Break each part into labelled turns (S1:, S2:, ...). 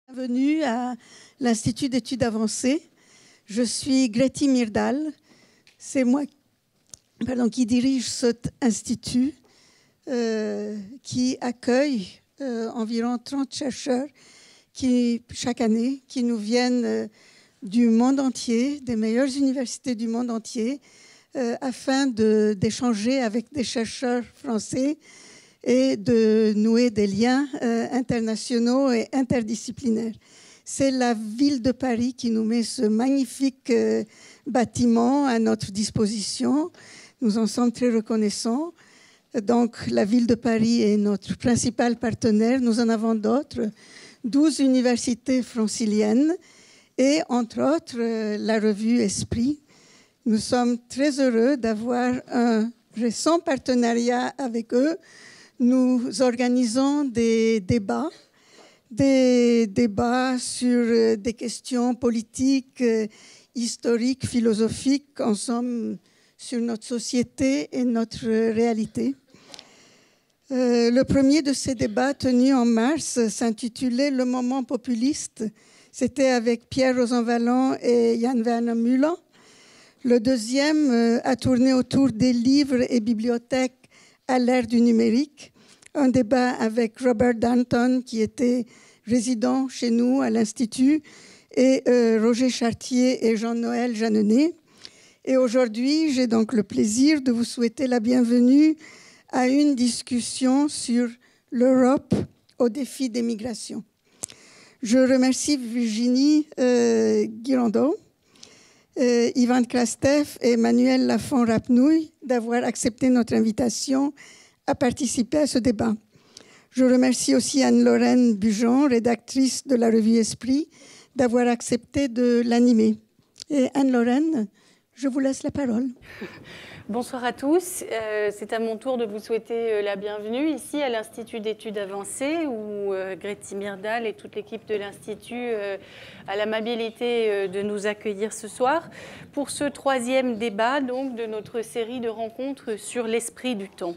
S1: Bienvenue à l'Institut d'études avancées. Je suis Greti Myrdal. C'est moi qui dirige cet institut qui accueille environ 30 chercheurs chaque année qui nous viennent du monde entier, des meilleures universités du monde entier, afin d'échanger avec des chercheurs français et de nouer des liens internationaux et interdisciplinaires. C'est la ville de Paris qui nous met ce magnifique bâtiment à notre disposition. Nous en sommes très reconnaissants. Donc, la ville de Paris est notre principal partenaire. Nous en avons d'autres, 12 universités franciliennes et, entre autres, la revue Esprit. Nous sommes très heureux d'avoir un récent partenariat avec eux. Nous organisons des débats sur des questions politiques, historiques, philosophiques, en somme, sur notre société et notre réalité. Le premier de ces débats, tenu en mars, s'intitulait « Le moment populiste ». C'était avec Pierre Rosanvallon et Jan Werner Müller. Le deuxième a tourné autour des livres et bibliothèques à l'ère du numérique, un débat avec Robert Danton, qui était résident chez nous à l'Institut, et Roger Chartier et Jean-Noël Jeanneney. Et aujourd'hui, j'ai donc le plaisir de vous souhaiter la bienvenue à une discussion sur l'Europe au défi des migrations. Je remercie Virginie Guirandot, Ivan Krastev et Manuel Lafont-Rapnouil d'avoir accepté notre invitation à participer à ce débat. Je remercie aussi Anne-Lorraine Bujon, rédactrice de la revue Esprit, d'avoir accepté de l'animer. Et Anne-Lorraine, je vous laisse la parole.
S2: Bonsoir à tous. C'est à mon tour de vous souhaiter la bienvenue ici à l'Institut d'études avancées où Greti Myrdal et toute l'équipe de l'Institut a l'amabilité de nous accueillir ce soir pour ce troisième débat donc, de notre série de rencontres sur l'esprit du temps.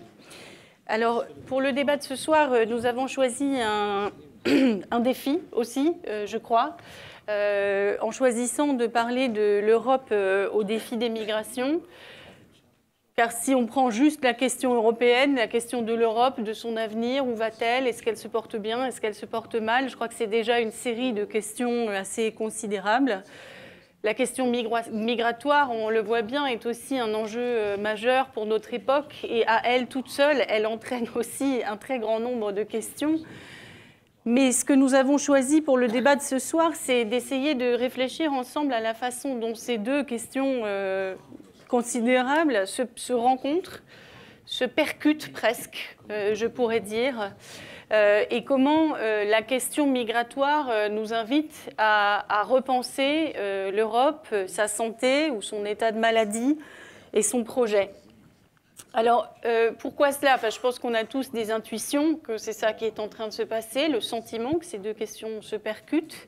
S2: Alors, pour le débat de ce soir, nous avons choisi un défi aussi, je crois, en choisissant de parler de l'Europe au défi des migrations. Car si on prend juste la question européenne, la question de l'Europe, de son avenir, où va-t-elle? Est-ce qu'elle se porte bien? Est-ce qu'elle se porte mal? Je crois que c'est déjà une série de questions assez considérables. La question migratoire, on le voit bien, est aussi un enjeu majeur pour notre époque. Et à elle toute seule, elle entraîne aussi un très grand nombre de questions. Mais ce que nous avons choisi pour le débat de ce soir, c'est d'essayer de réfléchir ensemble à la façon dont ces deux questions considérables se rencontrent, se percutent presque, je pourrais dire, et comment la question migratoire nous invite à repenser l'Europe, sa santé ou son état de maladie et son projet. Alors, pourquoi cela? Enfin, je pense qu'on a tous des intuitions que c'est ça qui est en train de se passer, le sentiment que ces deux questions se percutent.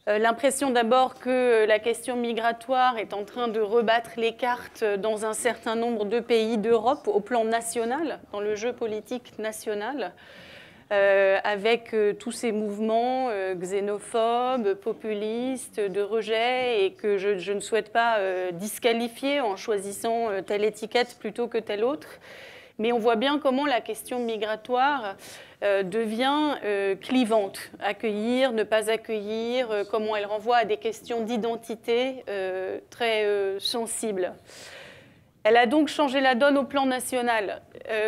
S2: L'impression d'abord que la question migratoire est en train de rebattre les cartes dans un certain nombre de pays d'Europe au plan national, dans le jeu politique national, avec tous ces mouvements xénophobes, populistes, de rejet, et que je ne souhaite pas disqualifier en choisissant telle étiquette plutôt que telle autre. Mais on voit bien comment la question migratoire devient clivante. Accueillir, ne pas accueillir, comment elle renvoie à des questions d'identité très sensibles. Elle a donc changé la donne au plan national,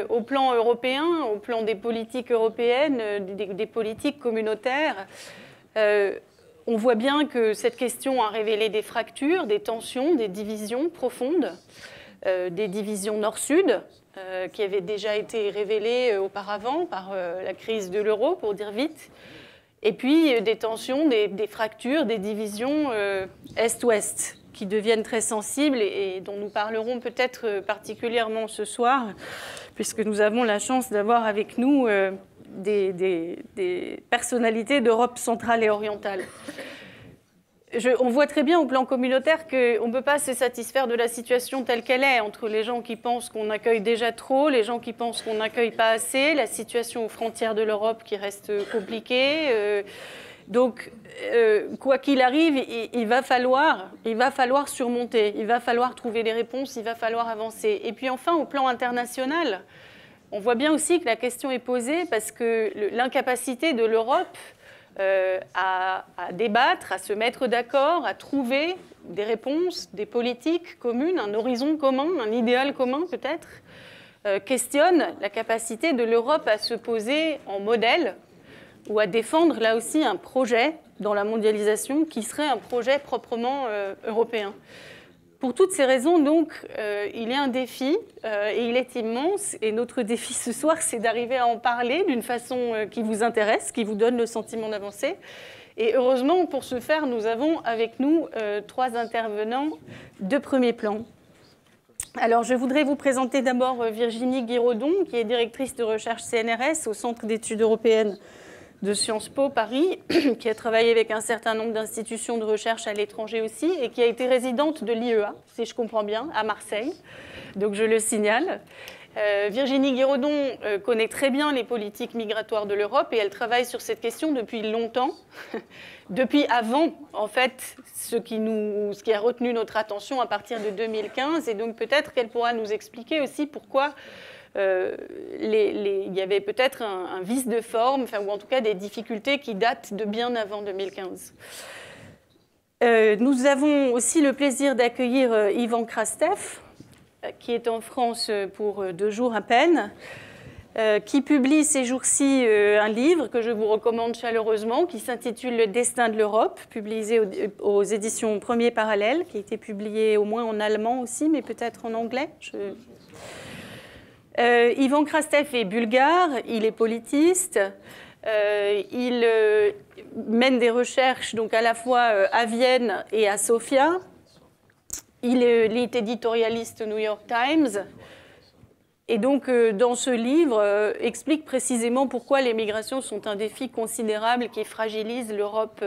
S2: au plan européen, au plan des politiques européennes, des politiques communautaires. On voit bien que cette question a révélé des fractures, des tensions, des divisions profondes, des divisions nord-sud, qui avaient déjà été révélées auparavant par la crise de l'euro, pour dire vite, et puis des tensions, des fractures, des divisions est-ouest, qui deviennent très sensibles et dont nous parlerons peut-être particulièrement ce soir, puisque nous avons la chance d'avoir avec nous des personnalités d'Europe centrale et orientale. On voit très bien au plan communautaire qu'on ne peut pas se satisfaire de la situation telle qu'elle est, entre les gens qui pensent qu'on accueille déjà trop, les gens qui pensent qu'on n'accueille pas assez, la situation aux frontières de l'Europe qui reste compliquée, Donc, quoi qu'il arrive, il va falloir surmonter, il va falloir trouver des réponses, il va falloir avancer. Et puis enfin, au plan international, on voit bien aussi que la question est posée parce que l'incapacité de l'Europe à débattre, à se mettre d'accord, à trouver des réponses, des politiques communes, un horizon commun, un idéal commun peut-être, questionne la capacité de l'Europe à se poser en modèle ou à défendre là aussi un projet dans la mondialisation qui serait un projet proprement européen. Pour toutes ces raisons, donc, il y a un défi et il est immense. Et notre défi ce soir, c'est d'arriver à en parler d'une façon qui vous intéresse, qui vous donne le sentiment d'avancer. Et heureusement, pour ce faire, nous avons avec nous 3 intervenants de premier plan. Alors, je voudrais vous présenter d'abord Virginie Guiraudon, qui est directrice de recherche CNRS au Centre d'études européennes de Sciences Po Paris, qui a travaillé avec un certain nombre d'institutions de recherche à l'étranger aussi, et qui a été résidente de l'IEA, si je comprends bien, à Marseille. Donc, je le signale. Virginie Guiraudon connaît très bien les politiques migratoires de l'Europe et elle travaille sur cette question depuis longtemps, depuis avant, en fait, ce qui a retenu notre attention à partir de 2015. Et donc peut-être qu'elle pourra nous expliquer aussi pourquoi il y avait peut-être un vice de forme, enfin, ou en tout cas des difficultés qui datent de bien avant 2015. Nous avons aussi le plaisir d'accueillir Ivan Krastev, qui est en France pour 2 jours à peine, qui publie ces jours-ci un livre que je vous recommande chaleureusement, qui s'intitule « Le destin de l'Europe », publié aux éditions Premier Parallèle, qui a été publié au moins en allemand aussi, mais peut-être en anglais. Ivan Krastev est bulgare, il est politiste, il mène des recherches donc à la fois à Vienne et à Sofia. Il est éditorialiste au New York Times. Et donc, dans ce livre, explique précisément pourquoi les migrations sont un défi considérable qui fragilise l'Europe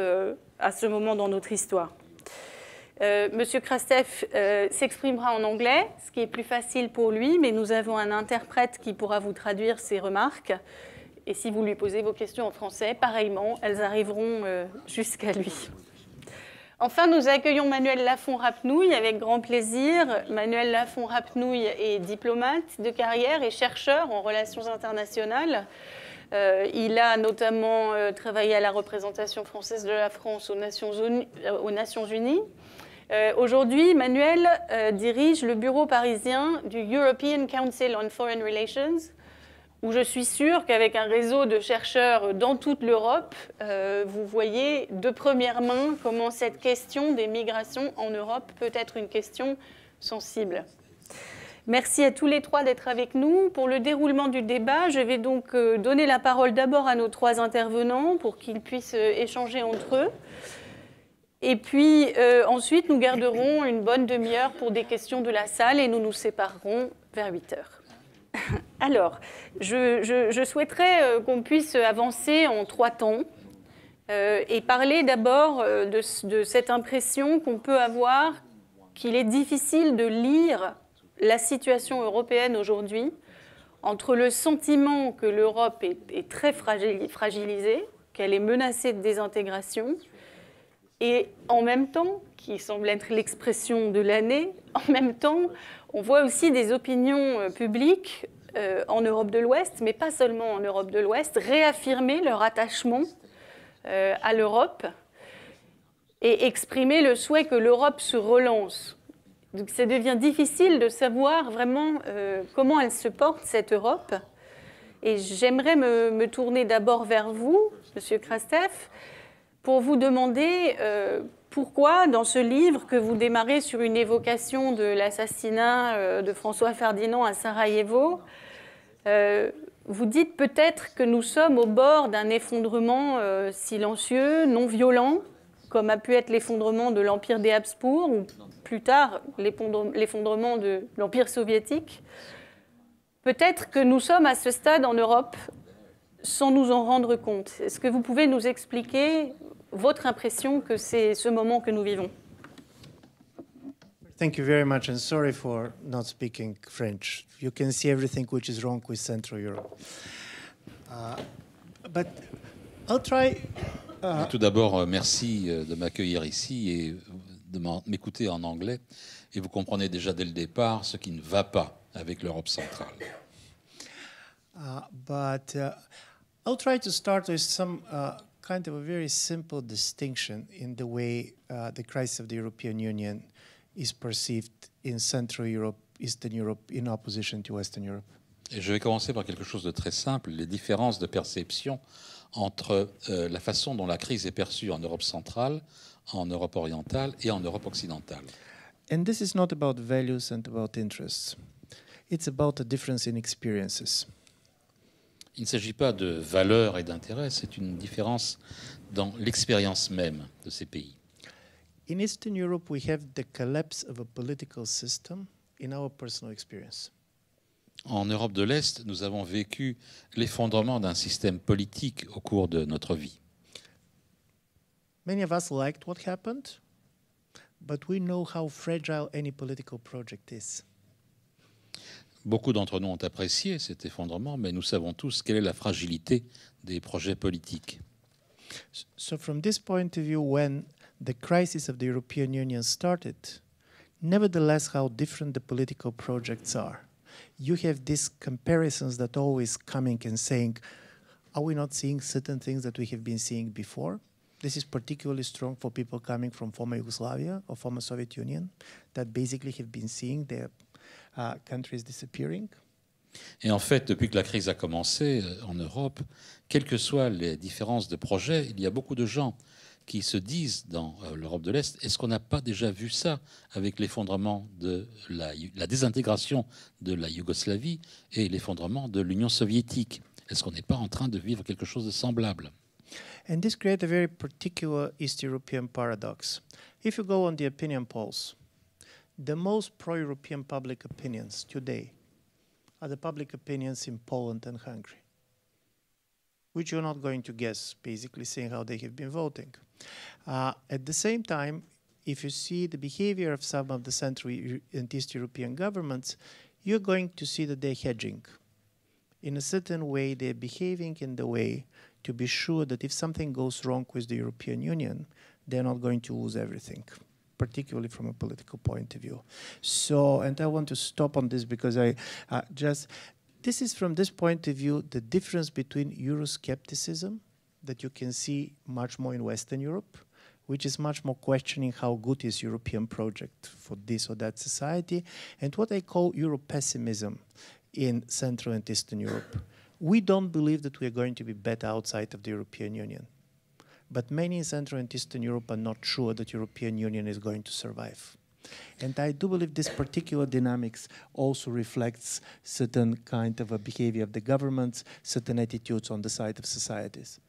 S2: à ce moment dans notre histoire. Monsieur Krastev s'exprimera en anglais, ce qui est plus facile pour lui, mais nous avons un interprète qui pourra vous traduire ses remarques. Et si vous lui posez vos questions en français, pareillement, elles arriveront jusqu'à lui. Enfin, nous accueillons Manuel Lafont-Rapnouil avec grand plaisir. Manuel Lafont-Rapnouil est diplomate de carrière et chercheur en relations internationales. Il a notamment travaillé à la représentation française de la France aux Nations Unies. Aujourd'hui, Manuel dirige le bureau parisien du European Council on Foreign Relations, où je suis sûre qu'avec un réseau de chercheurs dans toute l'Europe, vous voyez de première main comment cette question des migrations en Europe peut être une question sensible. Merci à tous les 3 d'être avec nous. Pour le déroulement du débat, je vais donc donner la parole d'abord à nos 3 intervenants pour qu'ils puissent échanger entre eux. Et puis ensuite, nous garderons une bonne demi-heure pour des questions de la salle et nous nous séparerons vers 8 heures. Alors, je souhaiterais qu'on puisse avancer en 3 temps et parler d'abord de cette impression qu'on peut avoir qu'il est difficile de lire la situation européenne aujourd'hui entre le sentiment que l'Europe est très fragilisée, qu'elle est menacée de désintégration, et en même temps, qui semble être l'expression de l'année, en même temps, on voit aussi des opinions publiques en Europe de l'Ouest, mais pas seulement en Europe de l'Ouest, réaffirmer leur attachement à l'Europe et exprimer le souhait que l'Europe se relance. Donc ça devient difficile de savoir vraiment comment elle se porte, cette Europe. Et j'aimerais me tourner d'abord vers vous, Monsieur Krastev, pour vous demander pourquoi, dans ce livre que vous démarrez sur une évocation de l'assassinat de François Ferdinand à Sarajevo, vous dites peut-être que nous sommes au bord d'un effondrement silencieux, non violent, comme a pu être l'effondrement de l'Empire des Habsbourg, ou plus tard l'effondrement de l'Empire soviétique. Peut-être que nous sommes à ce stade en Europe sans nous en rendre compte. Est-ce que vous pouvez nous expliquer votre impression que c'est ce moment que nous vivons?
S3: Thank you very much, and sorry for not speaking French. You can see everything which is wrong with Central Europe. But I'll try
S4: Tout d'abord, merci de m'accueillir ici et de m'écouter en anglais. Et vous comprenez déjà dès le départ ce qui ne va pas avec l'Europe centrale.
S3: I'll try to start with some kind of a very simple distinction in the way the crisis of the European Union is perceived in Central Europe, Eastern Europe, in opposition to Western Europe.
S4: Et je vais commencer par quelque chose de très simple, les différences de perception entre la façon dont la crise est perçue en Europe centrale, en Europe orientale et en Europe occidentale.
S3: And this is not about values and about interests. It's about a difference in experiences.
S4: Il ne s'agit pas de valeurs et d'intérêts, c'est une différence dans l'expérience même de ces pays.
S3: In Eastern Europe, we have the collapse of a political system in our personal experience.
S4: En Europe de l'Est, nous avons vécu l'effondrement d'un système politique au cours de notre vie.
S3: Many of us liked what happened, but we know how fragile any political project is.
S4: Beaucoup d'entre nous ont apprécié cet effondrement, mais nous savons tous quelle est la fragilité des projets politiques.
S3: So from this point of view, when the crisis of the European Union started, nevertheless how different the political projects are. You have these comparisons that always coming and saying, are we not seeing certain things that we have been seeing before? This is particularly strong for people coming from former Yugoslavia or former Soviet Union that basically have been seeing their countries disappearing.
S4: Et en fait, depuis que la crise a commencé en Europe, quelles que soient les différences de projets, il y a beaucoup de gens qui se disent dans l'Europe de l'Est, est-ce qu'on n'a pas déjà vu ça avec l'effondrement de la désintégration de la Yougoslavie et l'effondrement de l'Union soviétique? Est-ce qu'on n'est pas en train de vivre quelque chose de semblable?
S3: And this creates a very particular East European paradox. If you go on the opinion polls, the most pro-European public opinions today are the public opinions in Poland and Hungary, which you're not going to guess, basically seeing how they have been voting. At the same time, if you see the behavior of some of the Central and East European governments, you're going to see that they're hedging. In a certain way, they're behaving in the way to be sure that if something goes wrong with the European Union, they're not going to lose everything, particularly from a political point of view. So, and I want to stop on this because this is from this point of view, the difference between Euroscepticism that you can see much more in Western Europe, which is much more questioning how good is European project for this or that society, and what I call Euro-pessimism in Central and Eastern Europe. We don't believe that we are going to be better outside of the European Union. But many in Central and Eastern Europe are not sure that the European Union is going to survive. And I do believe this particular dynamics also reflects certain kind of a behavior of the governments, certain attitudes on the side of societies.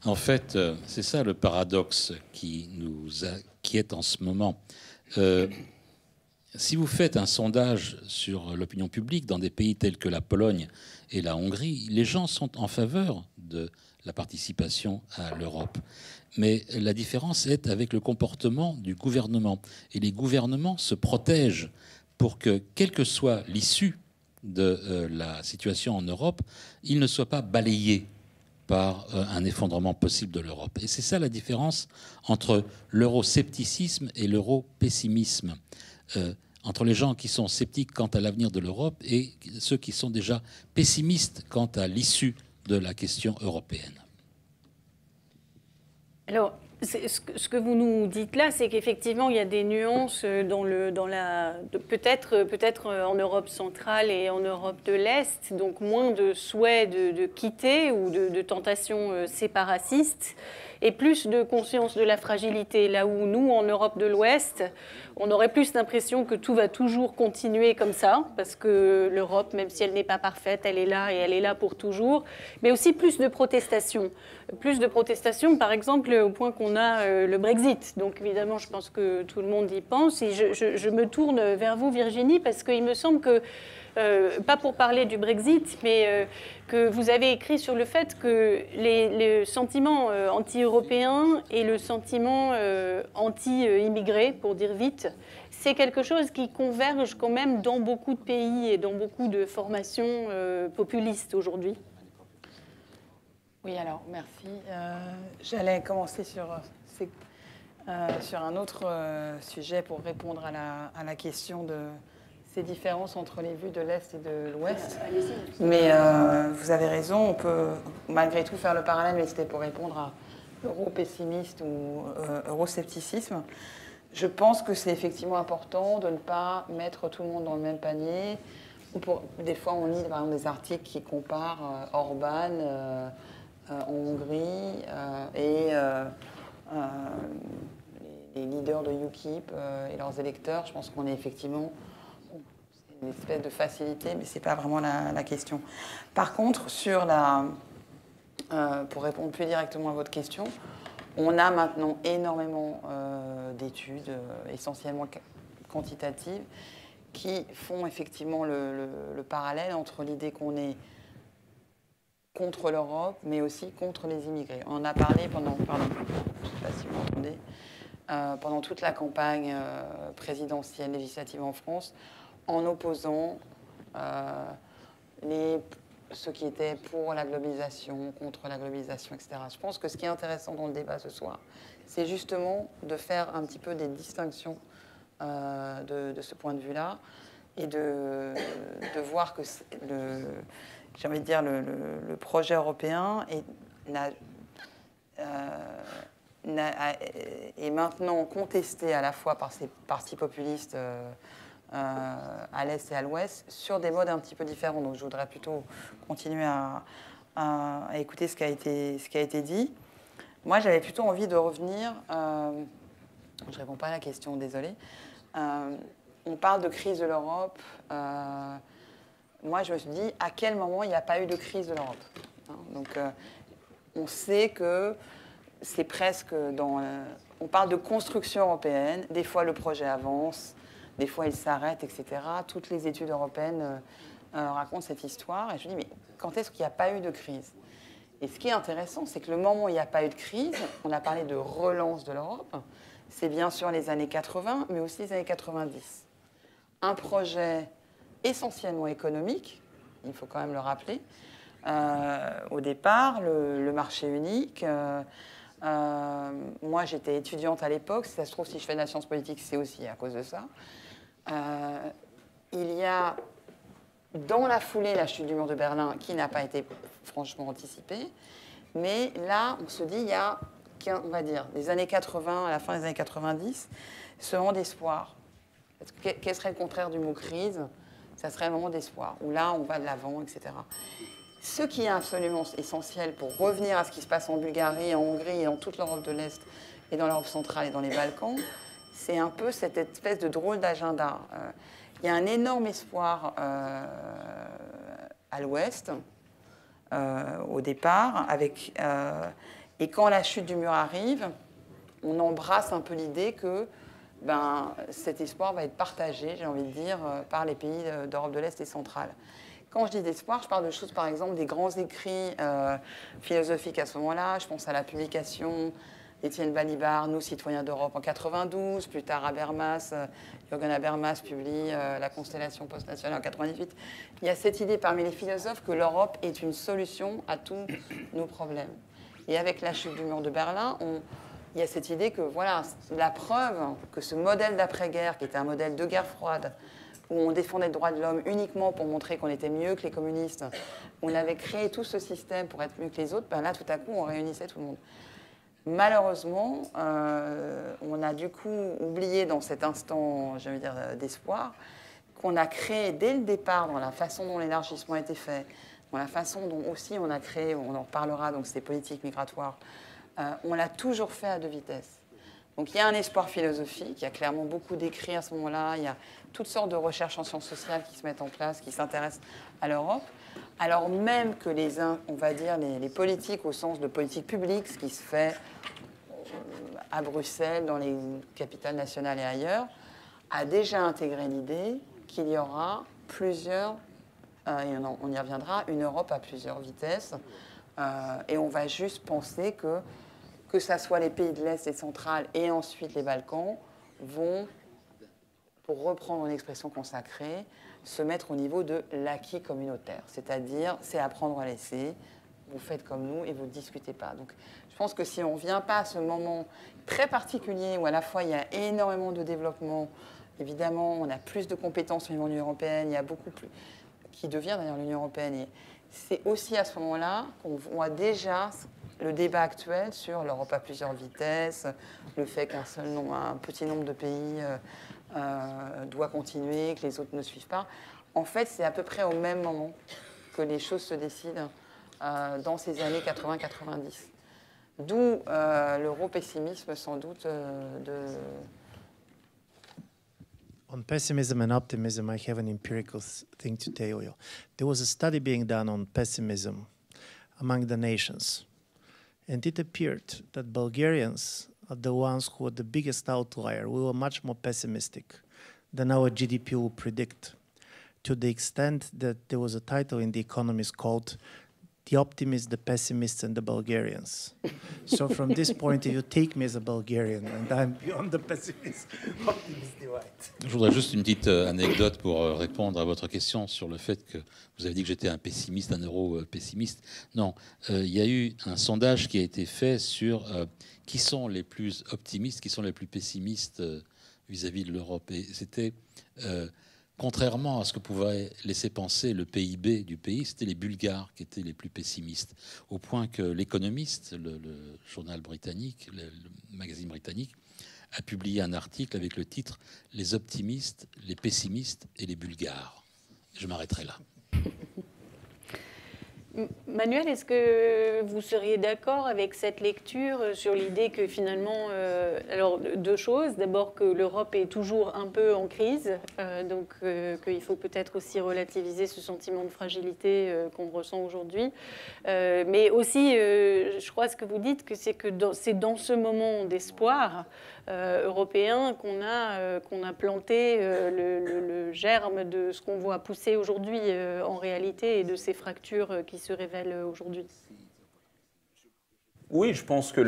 S4: En fait, c'est ça le paradoxe qui nous inquiète en ce moment. Si vous faites un sondage sur l'opinion publique dans des pays tels que la Pologne et la Hongrie, les gens sont en faveur de la participation à l'Europe. Mais la différence est avec le comportement du gouvernement. Et les gouvernements se protègent pour que, quelle que soit l'issue de la situation en Europe, ils ne soient pas balayés par un effondrement possible de l'Europe. Et c'est ça la différence entre l'euroscepticisme et l'europessimisme. Entre les gens qui sont sceptiques quant à l'avenir de l'Europe et ceux qui sont déjà pessimistes quant à l'issue de la question européenne.
S2: Alors, ce que vous nous dites là, c'est qu'effectivement, il y a des nuances peut-être en Europe centrale et en Europe de l'Est, donc moins de souhait de quitter ou de tentation séparatiste, et plus de conscience de la fragilité, là où nous, en Europe de l'Ouest, on aurait plus l'impression que tout va toujours continuer comme ça, parce que l'Europe, même si elle n'est pas parfaite, elle est là et elle est là pour toujours, mais aussi plus de protestations. Plus de protestations, par exemple, au point qu'on a le Brexit. Donc évidemment, je pense que tout le monde y pense. Et je me tourne vers vous, Virginie, parce qu'il me semble que, pas pour parler du Brexit, mais que vous avez écrit sur le fait que le sentiment anti-européen et le sentiment anti-immigré, pour dire vite, c'est quelque chose qui converge quand même dans beaucoup de pays et dans beaucoup de formations populistes aujourd'hui.
S5: Oui, alors, merci. J'allais commencer sur un autre sujet pour répondre à la question de ces différences entre les vues de l'Est et de l'Ouest. Mais vous avez raison, on peut malgré tout faire le parallèle, mais c'était pour répondre à euro-pessimiste ou euroscepticisme. Je pense que c'est effectivement important de ne pas mettre tout le monde dans le même panier. Des fois, on lit par exemple, des articles qui comparent Orban en Hongrie et les leaders de UKIP et leurs électeurs. Je pense qu'on est effectivement... C'est une espèce de facilité, mais ce n'est pas vraiment la question. Par contre, pour répondre plus directement à votre question, on a maintenant énormément d'études, essentiellement quantitatives, qui font effectivement le parallèle entre l'idée qu'on est contre l'Europe, mais aussi contre les immigrés. On en a parlé pendant toute la campagne présidentielle législative en France, en opposant ceux qui étaient pour la globalisation, contre la globalisation, etc. Je pense que ce qui est intéressant dans le débat ce soir, c'est justement de faire un petit peu des distinctions de ce point de vue-là et de voir que j'ai envie de dire le projet européen est maintenant contesté à la fois par ces partis populistes à l'Est et à l'Ouest sur des modes un petit peu différents. Donc je voudrais plutôt continuer à écouter ce qui a été dit. Moi, j'avais plutôt envie de revenir... je ne réponds pas à la question, désolée. On parle de crise de l'Europe. Moi, je me suis dit, à quel moment il n'y a pas eu de crise de l'Europe, hein? Donc, on sait que c'est presque dans... on parle de construction européenne. Des fois, le projet avance. Des fois, il s'arrête, etc. Toutes les études européennes racontent cette histoire. Et je me dis, mais quand est-ce qu'il n'y a pas eu de crise? Et ce qui est intéressant, c'est que le moment où il n'y a pas eu de crise, on a parlé de relance de l'Europe, c'est bien sûr les années 80, mais aussi les années 90. Un projet essentiellement économique, il faut quand même le rappeler. Au départ, le marché unique. Moi, j'étais étudiante à l'époque. Si ça se trouve, si je fais de la science politique, c'est aussi à cause de ça. Il y a, dans la foulée, la chute du mur de Berlin, qui n'a pas été franchement anticipée. Mais là, on se dit, il y a, on va dire, des années 80, à la fin des années 90, ce moment d'espoir. Quel serait le contraire du mot crise? Ça serait un moment d'espoir, où là, on va de l'avant, etc. Ce qui est absolument essentiel pour revenir à ce qui se passe en Bulgarie, en Hongrie et dans toute l'Europe de l'Est et dans l'Europe centrale et dans les Balkans, c'est un peu cette espèce de drôle d'agenda. Il y a un énorme espoir à l'Ouest, au départ, et quand la chute du mur arrive, on embrasse un peu l'idée que cet espoir va être partagé, j'ai envie de dire, par les pays d'Europe de l'Est et centrale. Quand je dis d'espoir, je parle de choses, par exemple, des grands écrits philosophiques à ce moment-là. Je pense à la publication d'Étienne Balibar, Nous, citoyens d'Europe, en 92. Plus tard, Jürgen Habermas publie La constellation post-nationale en 98. Il y a cette idée parmi les philosophes que l'Europe est une solution à tous nos problèmes. Et avec la chute du mur de Berlin, il y a cette idée que, voilà, la preuve que ce modèle d'après-guerre, qui était un modèle de guerre froide, où on défendait le droit de l'homme uniquement pour montrer qu'on était mieux que les communistes, on avait créé tout ce système pour être mieux que les autres, là, tout à coup, on réunissait tout le monde. Malheureusement, on a du coup oublié dans cet instant, je veux dire, d'espoir, qu'on a créé dès le départ, dans la façon dont l'élargissement a été fait, dans la façon dont aussi on a créé, on en reparlera, donc ces politiques migratoires, on l'a toujours fait à deux vitesses. Donc il y a un espoir philosophique, il y a clairement beaucoup d'écrits à ce moment-là, il y a toutes sortes de recherches en sciences sociales qui se mettent en place, qui s'intéressent à l'Europe, alors même que on va dire les politiques au sens de politique publique, ce qui se fait à Bruxelles, dans les capitales nationales et ailleurs, a déjà intégré l'idée qu'il y aura plusieurs, et on y reviendra, une Europe à plusieurs vitesses, et on va juste penser que ça soit les pays de l'Est et central et ensuite les Balkans, vont, pour reprendre une expression consacrée, se mettre au niveau de l'acquis communautaire. C'est-à-dire, c'est apprendre à laisser, vous faites comme nous et vous ne discutez pas. Donc, je pense que si on ne vient pas à ce moment très particulier où à la fois il y a énormément de développement, évidemment, on a plus de compétences au niveau de l'Union européenne, il y a beaucoup plus, qui devient d'ailleurs l'Union européenne. Et c'est aussi à ce moment-là qu'on voit déjà le débat actuel sur l'Europe à plusieurs vitesses, le fait qu'un petit nombre de pays doit continuer, que les autres ne suivent pas. En fait, c'est à peu près au même moment que les choses se décident dans ces années 80-90. D'où l'euro-pessimisme, sans doute,
S3: On pessimism and optimism, I have an empirical thing to tell you. There was a study being done on pessimism among the nations. And it appeared that Bulgarians are the ones who are the biggest outlier. We were much more pessimistic than our GDP will predict, to the extent that there was a title in The Economist called The Optimists, the Pessimists, and the Bulgarians. So from this point of view, take me as a Bulgarian, and I'm beyond the pessimist, optimist divide.
S4: Je voudrais juste une petite anecdote pour répondre à votre question sur le fait que vous avez dit que j'étais un pessimiste, un euro-pessimiste. Non, il y a eu un sondage qui a été fait sur qui sont les plus optimistes, qui sont les plus pessimistes vis-à-vis de l'Europe. Et c'était, contrairement à ce que pouvait laisser penser le PIB du pays, c'était les Bulgares qui étaient les plus pessimistes. Au point que l'Économiste, le journal britannique, le magazine britannique, a publié un article avec le titre « Les optimistes, les pessimistes et les Bulgares ». Je m'arrêterai là.
S2: Manuel, est-ce que vous seriez d'accord avec cette lecture sur l'idée que finalement, alors deux choses, d'abord que l'Europe est toujours un peu en crise, donc qu'il faut peut-être aussi relativiser ce sentiment de fragilité qu'on ressent aujourd'hui, mais aussi, je crois ce que vous dites, que c'est dans ce moment d'espoir européen qu'on a planté le germe de ce qu'on voit pousser aujourd'hui en réalité et de ces fractures qui se révèlent aujourd'hui.
S6: Oui, je pense que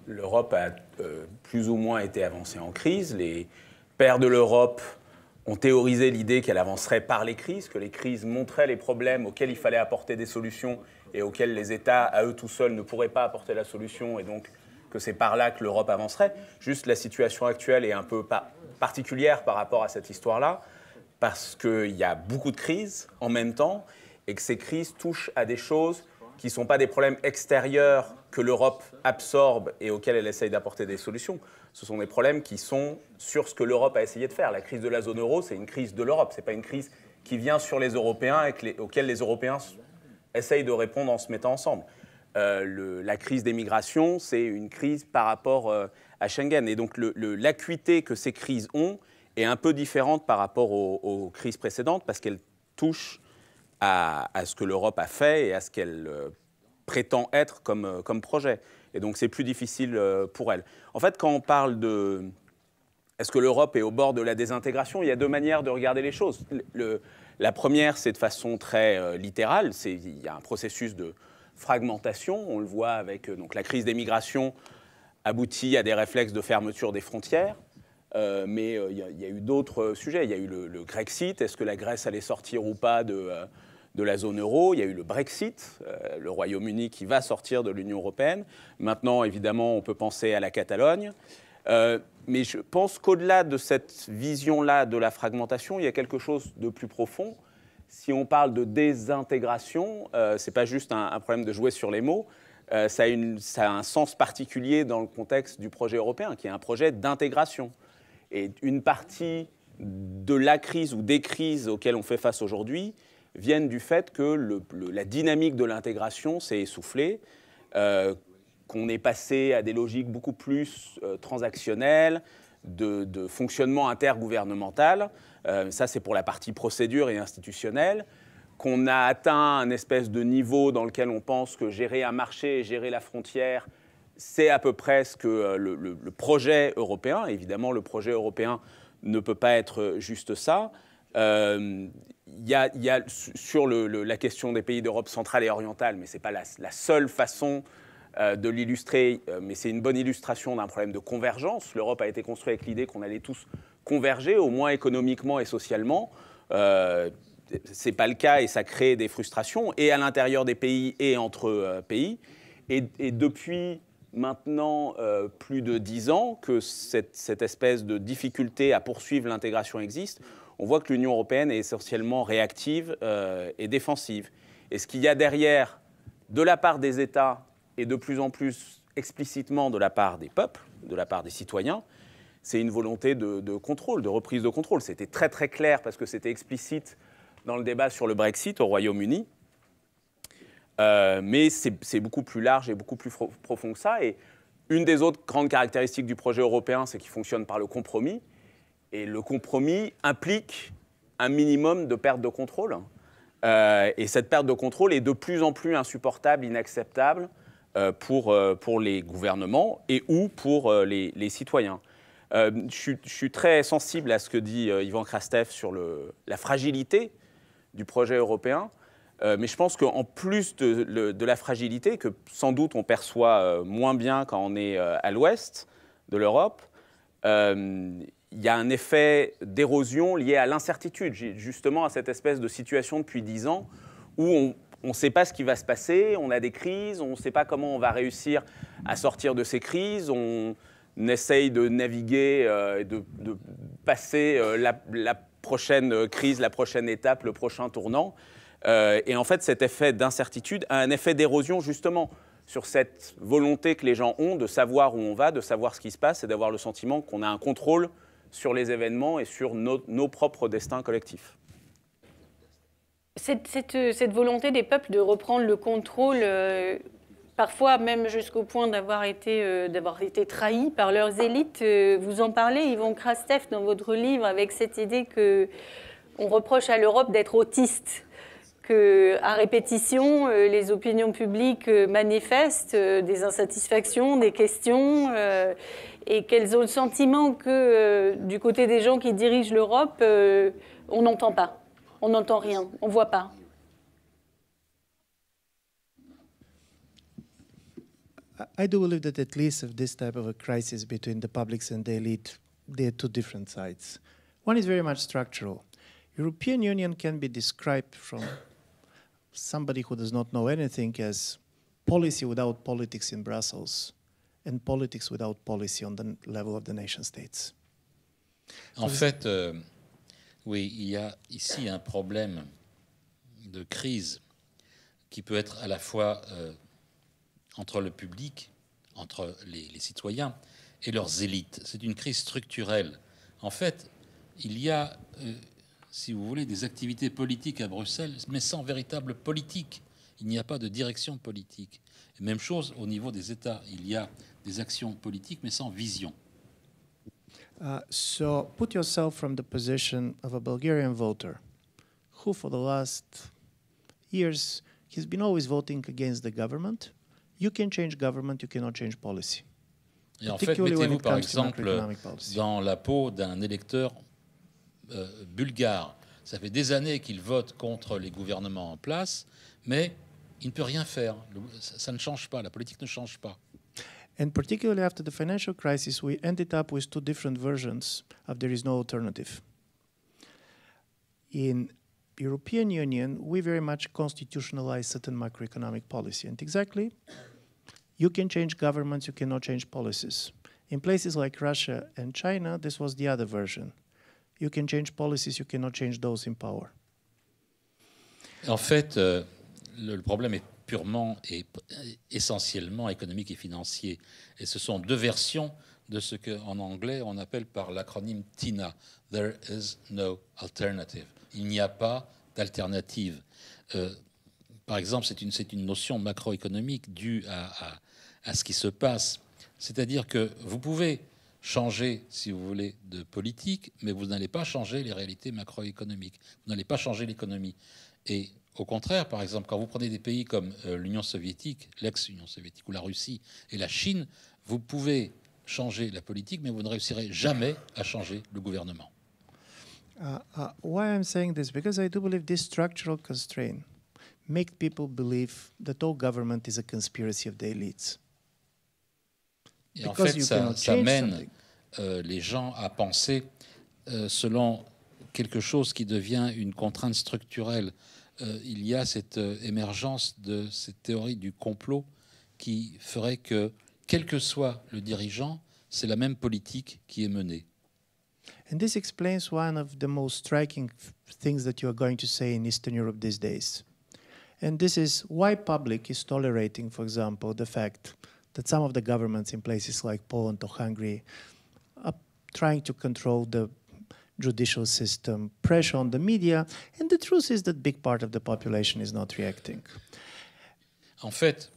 S6: l'Europe a plus ou moins été avancée en crise. Les pères de l'Europe ont théorisé l'idée qu'elle avancerait par les crises, que les crises montraient les problèmes auxquels il fallait apporter des solutions et auxquels les États, à eux tout seuls, ne pourraient pas apporter la solution, et donc que c'est par là que l'Europe avancerait. Juste la situation actuelle est un peu particulière par rapport à cette histoire-là, parce qu'il y a beaucoup de crises en même temps, et que ces crises touchent à des choses qui ne sont pas des problèmes extérieurs que l'Europe absorbe et auxquels elle essaye d'apporter des solutions. Ce sont des problèmes qui sont sur ce que l'Europe a essayé de faire. La crise de la zone euro, c'est une crise de l'Europe. Ce n'est pas une crise qui vient sur les Européens et auxquelles les Européens essayent de répondre en se mettant ensemble. La crise des migrations, c'est une crise par rapport à Schengen. Et donc l'acuité que ces crises ont est un peu différente par rapport aux crises précédentes, parce qu'elles touchent à ce que l'Europe a fait et à ce qu'elle prétend être comme projet. Et donc c'est plus difficile pour elle. En fait, quand on parle de est-ce que l'Europe est au bord de la désintégration, il y a deux manières de regarder les choses. La première, c'est de façon très littérale. Il y a un processus de fragmentation. On le voit avec donc, la crise des migrations aboutit à des réflexes de fermeture des frontières. Mais il y a eu d'autres sujets. Il y a eu le Grexit. Est-ce que la Grèce allait sortir ou pas de la zone euro? Il y a eu le Brexit, le Royaume-Uni qui va sortir de l'Union européenne. Maintenant, évidemment, on peut penser à la Catalogne. Mais je pense qu'au-delà de cette vision-là de la fragmentation, il y a quelque chose de plus profond. Si on parle de désintégration, ce n'est pas juste un problème de jouer sur les mots. Ça a un sens particulier dans le contexte du projet européen, qui est un projet d'intégration. Et une partie de la crise ou des crises auxquelles on fait face aujourd'hui viennent du fait que la dynamique de l'intégration s'est essoufflée, qu'on est passé à des logiques beaucoup plus transactionnelles, de fonctionnement intergouvernemental. Ça, c'est pour la partie procédure et institutionnelle. Qu'on a atteint un espèce de niveau dans lequel on pense que gérer un marché et gérer la frontière, c'est à peu près ce que le projet européen, évidemment, le projet européen ne peut pas être juste ça. Il y a sur la question des pays d'Europe centrale et orientale, mais ce n'est pas la seule façon de l'illustrer, mais c'est une bonne illustration d'un problème de convergence. L'Europe a été construite avec l'idée qu'on allait tous converger, au moins économiquement et socialement. c'est pas le cas et ça crée des frustrations, et à l'intérieur des pays et entre pays. Et depuis maintenant plus de 10 ans que cette espèce de difficulté à poursuivre l'intégration existe, on voit que l'Union européenne est essentiellement réactive et défensive. Et ce qu'il y a derrière, de la part des États et de plus en plus explicitement de la part des peuples, de la part des citoyens, c'est une volonté de contrôle, de reprise de contrôle. C'était très très clair parce que c'était explicite dans le débat sur le Brexit au Royaume-Uni. Mais c'est beaucoup plus large et beaucoup plus profond que ça. Et une des autres grandes caractéristiques du projet européen, c'est qu'il fonctionne par le compromis. Et le compromis implique un minimum de perte de contrôle. Et cette perte de contrôle est de plus en plus insupportable, inacceptable pour les gouvernements et ou pour les citoyens. Je suis très sensible à ce que dit Ivan Krastev sur la fragilité du projet européen. Mais je pense qu'en plus de la fragilité, que sans doute on perçoit moins bien quand on est à l'ouest de l'Europe, il y a un effet d'érosion lié à l'incertitude, justement à cette espèce de situation depuis 10 ans où on ne sait pas ce qui va se passer, on a des crises, on ne sait pas comment on va réussir à sortir de ces crises, on essaye de naviguer, de passer la prochaine crise, la prochaine étape, le prochain tournant. Et en fait, cet effet d'incertitude a un effet d'érosion justement sur cette volonté que les gens ont de savoir où on va, de savoir ce qui se passe et d'avoir le sentiment qu'on a un contrôle sur les événements et sur nos propres destins collectifs.
S2: Cette volonté des peuples de reprendre le contrôle, parfois même jusqu'au point d'avoir été trahis par leurs élites, vous en parlez, Ivan Krastev, dans votre livre, avec cette idée qu'on reproche à l'Europe d'être autiste, qu'à répétition, les opinions publiques manifestent des insatisfactions, des questions, et qu'elles ont le sentiment que du côté des gens qui dirigent l'Europe, on n'entend pas, on n'entend rien, on ne voit pas.
S3: I do believe that at least of this type of a crisis between the publics and the elite, they are two different sides. One is very much structural. European Union can be described from somebody who does not know anything as policy without politics in Brussels and politics without policy on the level of the nation states.
S4: En fait, oui, il y a ici un problème de crise qui peut être à la fois entre le public, entre les citoyens et leurs élites. C'est une crise structurelle. En fait, il y a, si vous voulez, des activités politiques à Bruxelles, mais sans véritable politique. Il n'y a pas de direction politique. Et même chose au niveau des États. Il y a des actions politiques, mais sans vision.
S3: So put yourself from the position of a Bulgarian voter who for the last years has been always voting against the government. You can change government, you cannot change policy.
S4: Et en fait, mettez-vous par exemple dans la peau d'un électeur bulgare. Ça fait des années qu'il vote contre les gouvernements en place, mais il ne peut rien faire. Ça ne change pas, la politique ne change pas.
S3: And particularly after the financial crisis, we ended up with two different versions of there is no alternative. In European Union, we very much constitutionalize certain macroeconomic policy. And exactly, you can change governments, you cannot change policies. In places like Russia and China, this was the other version. You can change policies, you cannot change those in power.
S4: En fait, le problème est purement et essentiellement économique et financier. Et ce sont deux versions de ce qu'en anglais on appelle par l'acronyme TINA. There is no alternative. Il n'y a pas d'alternative. Par exemple, c'est une notion macroéconomique due à ce qui se passe. C'est-à-dire que vous pouvez changer, si vous voulez, de politique, mais vous n'allez pas changer les réalités macroéconomiques. Vous n'allez pas changer l'économie. Et au contraire, par exemple, quand vous prenez des pays comme l'Union soviétique, l'ex-Union soviétique, ou la Russie et la Chine, vous pouvez changer la politique, mais vous ne réussirez jamais à changer le gouvernement.
S3: Why I'm saying this? Because I do believe this structural constraint makes people believe that all government is a conspiracy of the elites.
S4: Et en fait, ça mène les gens à penser selon quelque chose qui devient une contrainte structurelle. Il y a cette émergence de cette théorie du complot qui ferait que, quel que soit le dirigeant, c'est la même politique qui est menée.
S3: And this explains one of the most striking things that you are going to say in Eastern Europe these days. And this is why public is tolerating, for example, the fact that some of the governments in places like Poland or Hungary are trying to control the judicial system, pressure on the media, and the truth is that big part of the population is not reacting.
S4: En fait,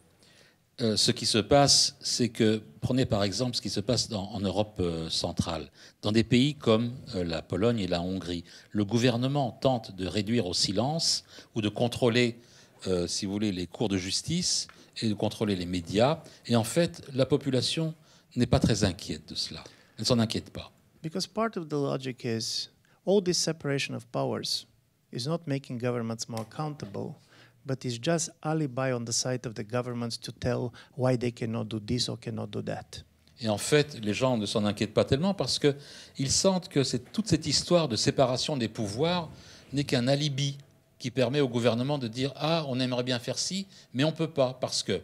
S4: ce qui se passe, c'est que, prenez par exemple ce qui se passe en Europe centrale. Dans des pays comme la Pologne et la Hongrie, le gouvernement tente de réduire au silence ou de contrôler, si vous voulez, les cours de justice et de contrôler les médias. Et en fait, la population n'est pas très inquiète de cela. Elle ne s'en inquiète pas.
S3: Because part of the logic is all this separation of powers is not making governments more accountable, but is just alibi on the side of the governments to tell why they cannot do this or cannot do that.
S4: Et en fait, les gens ne s'en inquiètent pas tellement parce qu'ils sentent que toute cette histoire de séparation des pouvoirs n'est qu'un alibi qui permet au gouvernement de dire « Ah, on aimerait bien faire ci, mais on ne peut pas parce que… »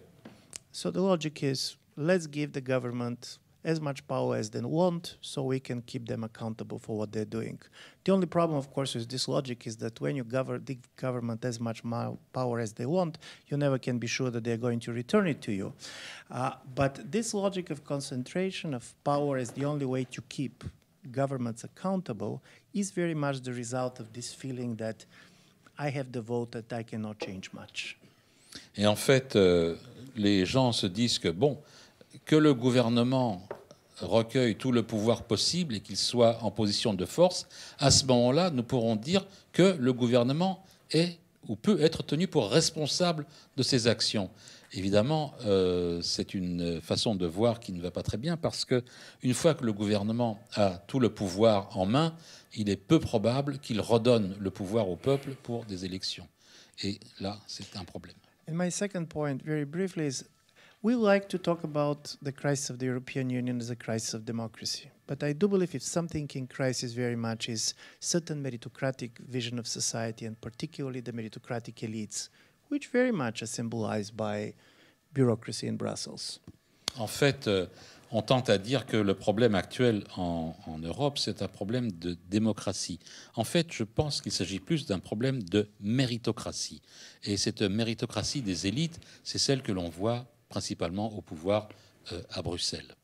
S3: So the logic is, let's give the government as much power as they want so we can keep them accountable for what they're doing. The only problem, of course, with this logic is that when you give government as much power as they want, you never can be sure that they're going to return it to you. But this logic of concentration of power as the only way to keep governments accountable is very much the result of this feeling that I have the vote that I cannot change much.
S4: Et en fait, les gens se disent que, bon, que le gouvernement recueille tout le pouvoir possible et qu'il soit en position de force, à ce moment-là, nous pourrons dire que le gouvernement est ou peut être tenu pour responsable de ses actions. Évidemment, c'est une façon de voir qui ne va pas très bien parce qu'une fois que le gouvernement a tout le pouvoir en main, il est peu probable qu'il redonne le pouvoir au peuple pour des élections. Et là, c'est un problème.
S3: And my second point, very briefly, is we like to talk about the crisis of the European Union as a crisis of democracy. But I do believe if something in crisis very much is certain meritocratic vision of society, and particularly the meritocratic elites, which very much are symbolized by bureaucracy in Brussels.
S4: En fait, on tente à dire que le problème actuel en Europe, c'est un problème de démocratie. En fait, je pense qu'il s'agit plus d'un problème de méritocratie. Et cette méritocratie des élites, c'est celle que l'on voit principalement au pouvoir à Bruxelles.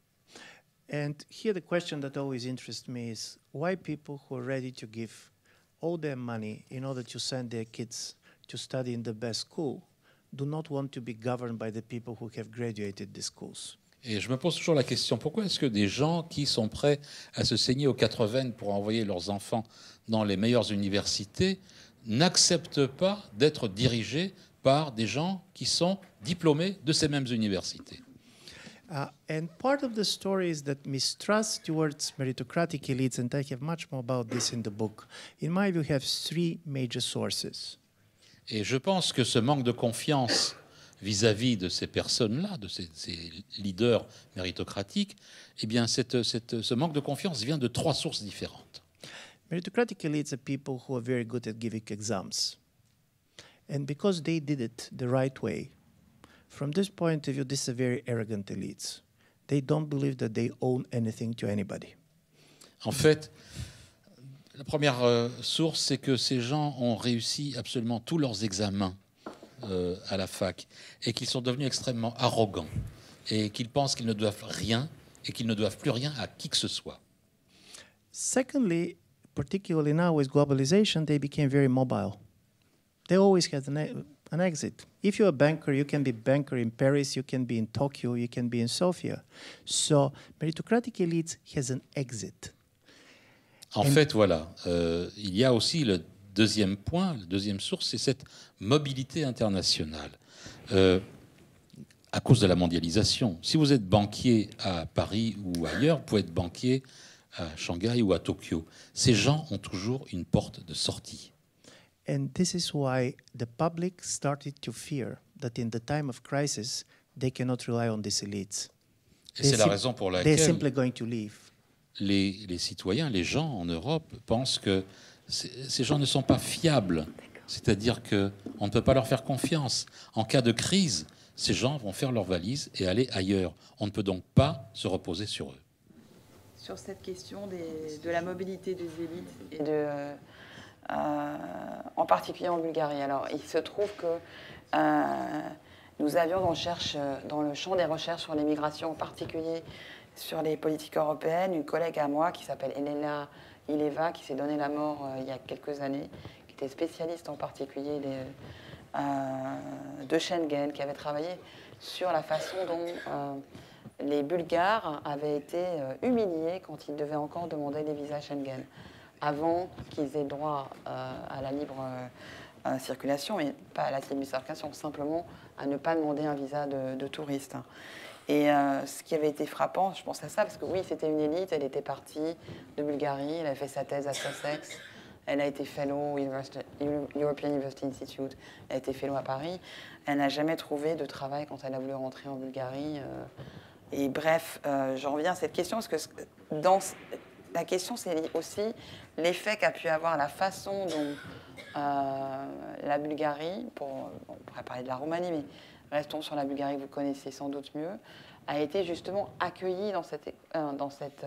S3: And here the question that always interests me is why people who are ready to give all their money in order to send their kids to study in the best school do not want to be governed by the people who have graduated these schools.
S4: Et je me pose toujours la question, pourquoi est-ce que des gens qui sont prêts à se saigner aux 4 veines pour envoyer leurs enfants dans les meilleures universités n'acceptent pas d'être dirigés par des gens qui sont diplômés de ces mêmes universités?
S3: And part of the story is that mistrust towards meritocratic elites, and I have much more about this in the book, in my view, have 3 major sources.
S4: Et je pense que ce manque de confiance vis-à-vis de ces personnes-là, de ces leaders méritocratiques, eh bien, ce manque de confiance vient de 3 sources différentes.
S3: Meritocratic elites are people who are very good at giving exams. And because they did it the right way, from this point of view, these are very arrogant elites. They don't believe that they own anything to anybody.
S4: En fait, la première source, c'est que ces gens ont réussi absolument tous leurs examens à la fac et qu'ils sont devenus extrêmement arrogants et qu'ils pensent qu'ils ne doivent rien et qu'ils ne doivent plus rien à qui que ce soit.
S3: Secondly, particularly now with globalization, they became very mobile. They always had an exit. If you're a banker, you can be banker in Paris, you can be in Tokyo, you can be in Sofia. So meritocratic elites has an exit.
S4: En fait, voilà, il y a aussi le deuxième point, la deuxième source, c'est cette mobilité internationale. À cause de la mondialisation. Si vous êtes banquier à Paris ou ailleurs, vous pouvez être banquier à Shanghai ou à Tokyo. Ces gens ont toujours une porte de sortie.
S3: And this is why the public started to fear that in the time of crisis, they cannot rely on these elites.
S4: Et c'est la raison pour laquelle
S3: they're simply going to leave.
S4: Les citoyens, les gens en Europe pensent que ces gens ne sont pas fiables. C'est-à-dire qu'on ne peut pas leur faire confiance. En cas de crise, ces gens vont faire leurs valises et aller ailleurs. On ne peut donc pas se reposer sur eux.
S5: Sur cette question de la mobilité des élites et en particulier en Bulgarie. Alors, il se trouve que nous avions dans le champ des recherches sur l'immigration, en particulier sur les politiques européennes, une collègue à moi qui s'appelle Elena Ileva, qui s'est donné la mort il y a quelques années, qui était spécialiste en particulier de Schengen, qui avait travaillé sur la façon dont les Bulgares avaient été humiliés quand ils devaient encore demander des visas Schengen, avant qu'ils aient droit à la libre circulation, et pas à la libre circulation, simplement à ne pas demander un visa de touriste. Et ce qui avait été frappant, je pense à ça, parce que oui, c'était une élite, elle était partie de Bulgarie, elle a fait sa thèse à Sussex, elle a été fellow European University Institute, elle a été fellow à Paris, elle n'a jamais trouvé de travail quand elle a voulu rentrer en Bulgarie. Et bref, j'en reviens à cette question, parce que la question, c'est aussi l'effet qu'a pu avoir la façon dont la Bulgarie, on pourrait parler de la Roumanie, mais restons sur la Bulgarie, vous connaissez sans doute mieux, a été justement accueillie dans cette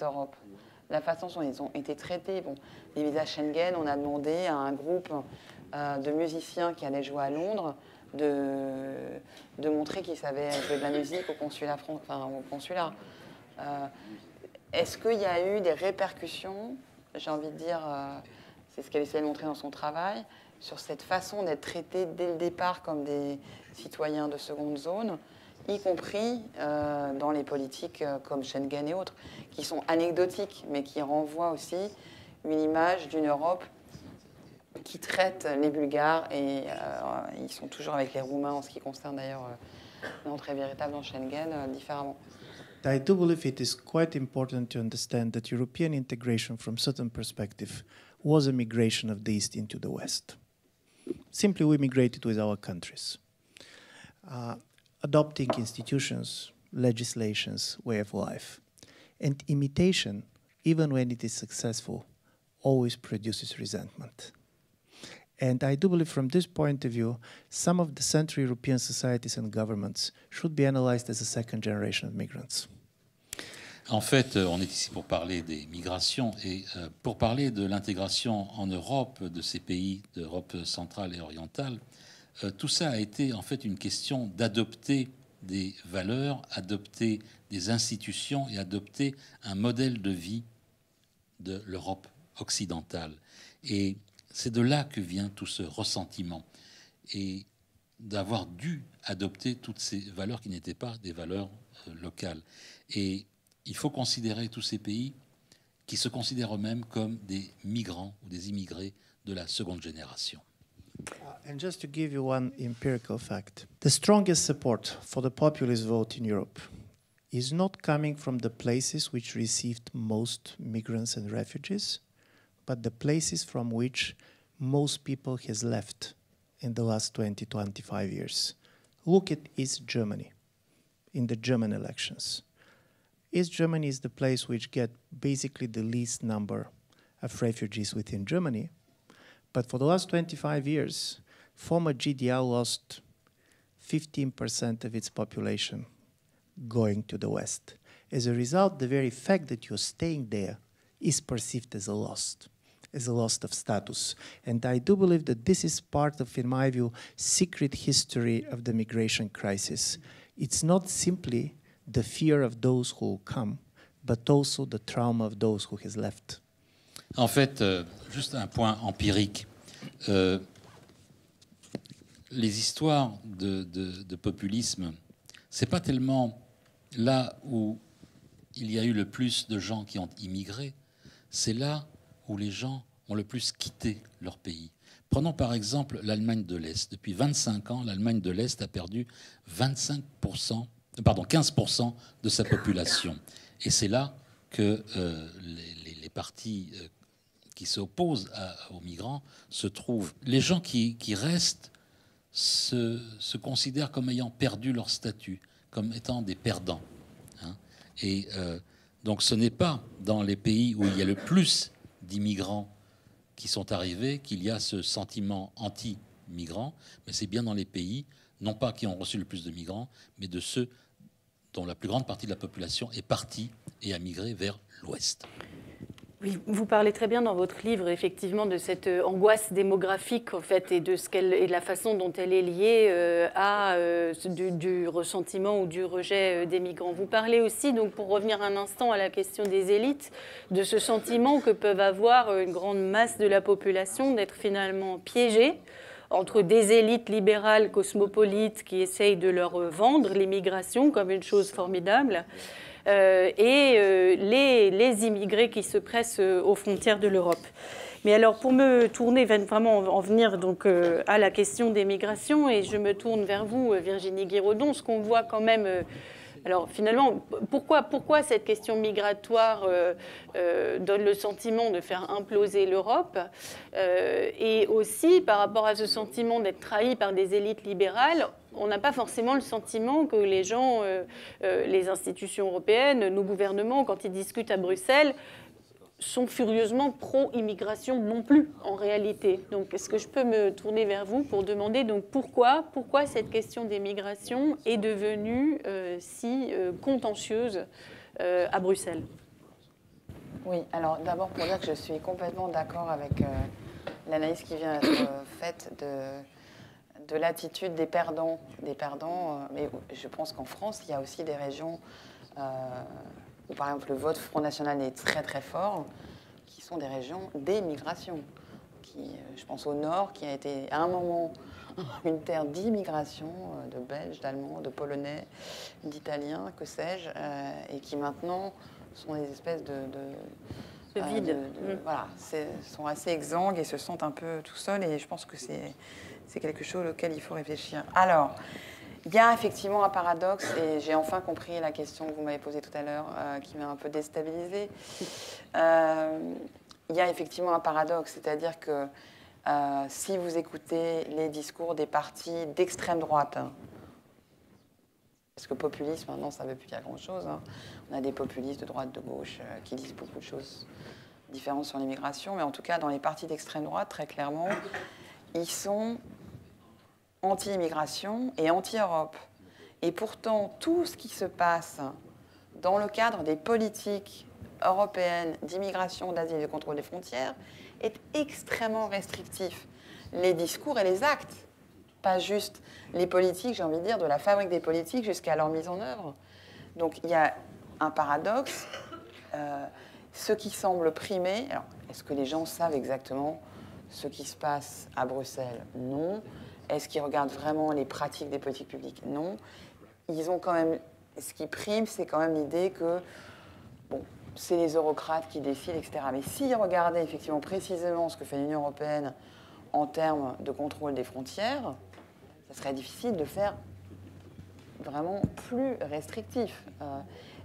S5: Europe. La façon dont ils ont été traités. Bon, les visas Schengen, on a demandé à un groupe de musiciens qui allaient jouer à Londres de montrer qu'ils savaient jouer de la musique au consulat. Est-ce qu'il y a eu des répercussions, j'ai envie de dire, c'est ce qu'elle essayait de montrer dans son travail, sur cette façon d'être traités dès le départ comme des citoyens de seconde zone, y compris dans les politiques comme Schengen et autres, qui sont anecdotiques, mais qui renvoient aussi une image d'une Europe qui traite les Bulgares, et ils sont toujours avec les Roumains en ce qui concerne d'ailleurs l'entrée véritable dans Schengen, différemment.
S3: I do believe it is quite important to understand that European integration from certain perspective was a migration of the East into the West. Simply we migrated with our countries, adopting institutions, legislations, way of life. And imitation, even when it is successful, always produces resentment. And I do believe from this point of view, some of the Central European societies and governments should be analyzed as a second generation of migrants.
S4: En fait, on est ici pour parler des migrations et pour parler de l'intégration en Europe de ces pays d'Europe centrale et orientale. Tout ça a été en fait une question d'adopter des valeurs, adopter des institutions et adopter un modèle de vie de l'Europe occidentale. Et c'est de là que vient tout ce ressentiment et d'avoir dû adopter toutes ces valeurs qui n'étaient pas des valeurs locales. Et il faut considérer tous ces pays qui se considèrent eux-mêmes comme des migrants ou des immigrés de la seconde génération.
S3: And just to give you one empirical fact, the strongest support for the populist vote in Europe is not coming from the places which received most migrants and refugees, but the places from which most people has left in the last 20, 25 years. Look at East Germany in the German elections. East Germany is the place which get basically the least number of refugees within Germany. But for the last 25 years, former GDR lost 15% of its population going to the West. As a result, the very fact that you're staying there is perceived as a loss of status. And I do believe that this is part of, in my view, secret history of the migration crisis. It's not simply the fear of those who come, but also the trauma of those who has left.
S4: En fait, juste un point empirique. Les histoires de populisme, c'est pas tellement là où il y a eu le plus de gens qui ont immigré, c'est là où les gens ont le plus quitté leur pays. Prenons par exemple l'Allemagne de l'Est. Depuis 25 ans, l'Allemagne de l'Est a perdu 15% de sa population. Et c'est là que les partis qui s'opposent aux migrants se trouvent. Les gens qui restent se considèrent comme ayant perdu leur statut, comme étant des perdants. Hein. Et donc ce n'est pas dans les pays où il y a le plus d'immigrants qui sont arrivés qu'il y a ce sentiment anti-migrant, mais c'est bien dans les pays, non pas qui ont reçu le plus de migrants, mais de ceux dont la plus grande partie de la population est partie et a migré vers l'Ouest.
S2: Oui, vous parlez très bien dans votre livre, effectivement, de cette angoisse démographique, en fait, et de la façon dont elle est liée du ressentiment ou du rejet des migrants. Vous parlez aussi, donc, pour revenir un instant à la question des élites, de ce sentiment que peuvent avoir une grande masse de la population d'être finalement piégée entre des élites libérales cosmopolites qui essayent de leur vendre l'immigration comme une chose formidable, et les immigrés qui se pressent aux frontières de l'Europe. Mais alors, pour me tourner, vraiment en venir donc, à la question des migrations, et je me tourne vers vous, Virginie Guiraudon, ce qu'on voit quand même... alors finalement, pourquoi cette question migratoire donne le sentiment de faire imploser l'Europe, et aussi par rapport à ce sentiment d'être trahi par des élites libérales, on n'a pas forcément le sentiment que les gens, les institutions européennes, nos gouvernements, quand ils discutent à Bruxelles, sont furieusement pro-immigration non plus, en réalité. Donc, est-ce que je peux me tourner vers vous pour demander donc, pourquoi cette question des migrations est devenue si contentieuse à Bruxelles?
S5: Oui, alors d'abord pour dire que je suis complètement d'accord avec l'analyse qui vient d'être faite de l'attitude des perdants. Mais je pense qu'en France, il y a aussi des régions... où par exemple le vote Front National est très très fort, qui sont des régions d'émigration. Je pense au Nord, qui a été à un moment une terre d'immigration, de Belges, d'Allemands, de Polonais, d'Italiens, que sais-je, et qui maintenant sont des espèces de
S2: vide.
S5: Voilà, sont assez exsangues et se sentent un peu tout seuls, et je pense que c'est quelque chose auquel il faut réfléchir. Alors, il y a effectivement un paradoxe, et j'ai enfin compris la question que vous m'avez posée tout à l'heure, qui m'a un peu déstabilisée. Il y a effectivement un paradoxe, c'est-à-dire que si vous écoutez les discours des partis d'extrême droite, parce que populisme, maintenant, ça ne veut plus dire grand-chose, hein. On a des populistes de droite, de gauche, qui disent beaucoup de choses différentes sur l'immigration, mais en tout cas, dans les partis d'extrême droite, très clairement, ils sont anti-immigration et anti-Europe. Et pourtant, tout ce qui se passe dans le cadre des politiques européennes d'immigration, d'asile et de contrôle des frontières est extrêmement restrictif. Les discours et les actes, pas juste les politiques, j'ai envie de dire, de la fabrique des politiques jusqu'à leur mise en œuvre. Donc il y a un paradoxe. Ce qui semble primer, alors est-ce que les gens savent exactement ce qui se passe à Bruxelles? Non. Est-ce qu'ils regardent vraiment les pratiques des politiques publiques? Non. Ils ont quand même... Ce qui prime, c'est quand même l'idée que, bon, c'est les eurocrates qui décident, etc. Mais s'ils regardaient effectivement précisément ce que fait l'Union européenne en termes de contrôle des frontières, ça serait difficile de faire vraiment plus restrictif.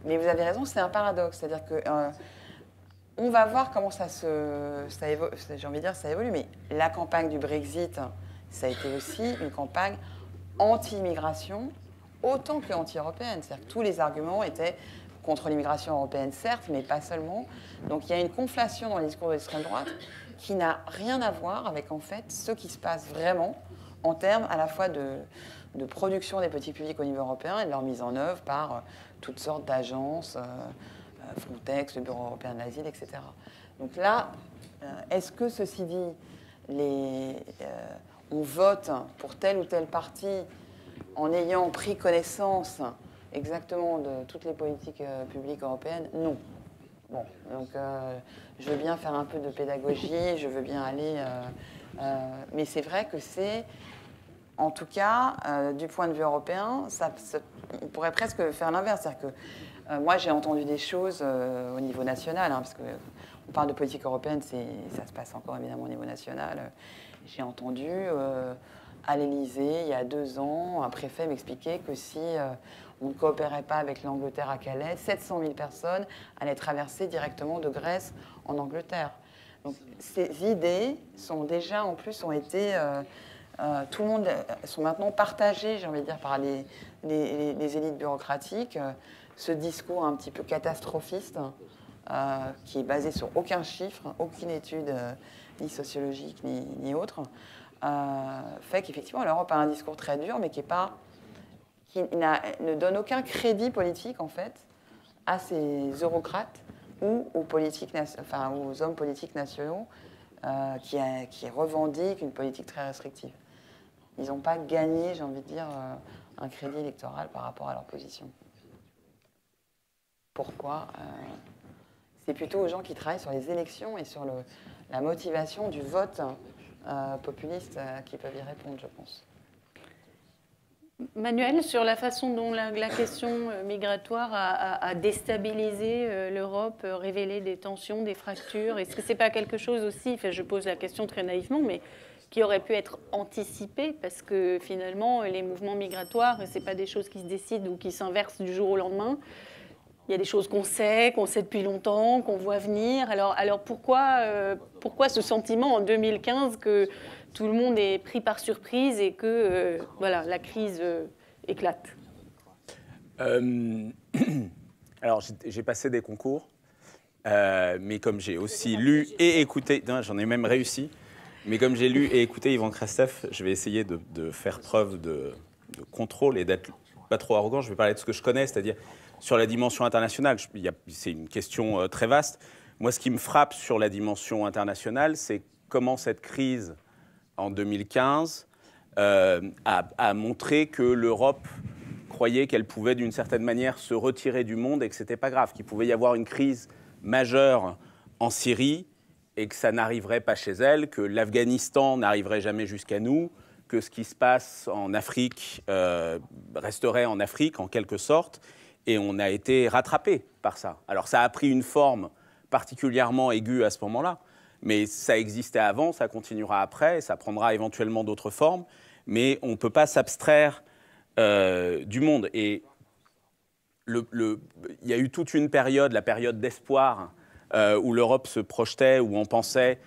S5: Mais vous avez raison, c'est un paradoxe. C'est-à-dire que... on va voir comment ça évolue. J'ai envie de dire ça évolue, mais la campagne du Brexit... ça a été aussi une campagne anti-immigration, autant que anti-européenne. C'est-à-dire que tous les arguments étaient contre l'immigration européenne, certes, mais pas seulement. Donc il y a une conflation dans les discours de l'extrême droite qui n'a rien à voir avec, en fait, ce qui se passe vraiment en termes à la fois de production des politiques publiques au niveau européen et de leur mise en œuvre par toutes sortes d'agences, Frontex, le Bureau européen de l'asile, etc. Donc là, est-ce que, ceci dit, on vote pour tel ou tel parti en ayant pris connaissance exactement de toutes les politiques publiques européennes? Non. Bon, donc je veux bien faire un peu de pédagogie, je veux bien aller... mais c'est vrai que c'est, en tout cas, du point de vue européen, on pourrait presque faire l'inverse. C'est-à-dire que moi, j'ai entendu des choses au niveau national, hein, parce qu'on parle de politique européenne, ça se passe encore évidemment au niveau national. J'ai entendu à l'Élysée, il y a 2 ans, un préfet m'expliquer que si on ne coopérait pas avec l'Angleterre à Calais, 700 000 personnes allaient traverser directement de Grèce en Angleterre. Donc ces idées sont déjà, en plus, ont été... tout le monde sont maintenant partagées, j'ai envie de dire, par les élites bureaucratiques. Ce discours un petit peu catastrophiste, qui est basé sur aucun chiffre, aucune étude ni sociologique, ni autre, fait qu'effectivement, l'Europe a un discours très dur, mais qui ne donne aucun crédit politique, en fait, à ces eurocrates ou aux hommes politiques nationaux qui revendiquent une politique très restrictive. Ils n'ont pas gagné, j'ai envie de dire, un crédit électoral par rapport à leur position. Pourquoi c'est plutôt aux gens qui travaillent sur les élections et sur la motivation du vote populiste qui peuvent y répondre, je pense.
S2: Manuel, sur la façon dont la question migratoire a déstabilisé l'Europe, révélé des tensions, des fractures, est-ce que ce n'est pas quelque chose aussi, enfin, je pose la question très naïvement, mais qui aurait pu être anticipé, parce que finalement, les mouvements migratoires, ce n'est pas des choses qui se décident ou qui s'inversent du jour au lendemain. Il y a des choses qu'on sait depuis longtemps, qu'on voit venir. Alors pourquoi ce sentiment en 2015 que tout le monde est pris par surprise et que voilà, la crise éclate?
S6: Alors, j'ai passé des concours, mais comme j'ai aussi lu et écouté, j'en ai même réussi, mais comme j'ai lu et écouté Yvan Christophe, je vais essayer de faire preuve de contrôle et d'être pas trop arrogant. Je vais parler de ce que je connais, c'est-à-dire sur la dimension internationale. C'est une question très vaste. Moi, ce qui me frappe sur la dimension internationale, c'est comment cette crise en 2015 a montré que l'Europe croyait qu'elle pouvait d'une certaine manière se retirer du monde et que ce n'était pas grave, qu'il pouvait y avoir une crise majeure en Syrie et que ça n'arriverait pas chez elle, que l'Afghanistan n'arriverait jamais jusqu'à nous, que ce qui se passe en Afrique resterait en Afrique en quelque sorte, et on a été rattrapé par ça. Alors ça a pris une forme particulièrement aiguë à ce moment-là, mais ça existait avant, ça continuera après, ça prendra éventuellement d'autres formes, mais on ne peut pas s'abstraire du monde. Et il y a eu toute une période, la période d'espoir, où l'Europe se projetait, où on pensait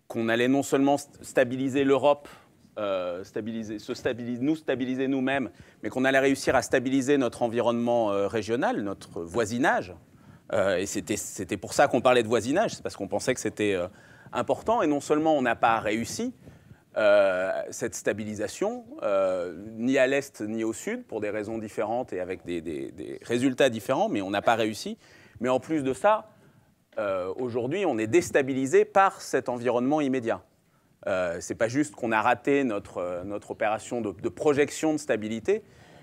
S6: qu'on allait non seulement stabiliser l'Europe, nous stabiliser nous-mêmes, mais qu'on allait réussir à stabiliser notre environnement régional, notre voisinage. Et c'était pour ça qu'on parlait de voisinage, c'est parce qu'on pensait que c'était important. Et non seulement on n'a pas réussi cette stabilisation, ni à l'Est ni au Sud, pour des raisons différentes et avec des résultats différents, mais on n'a pas réussi. Mais en plus de ça, aujourd'hui, on est déstabilisé par cet environnement immédiat. C'est pas juste qu'on a raté notre opération de projection de stabilité,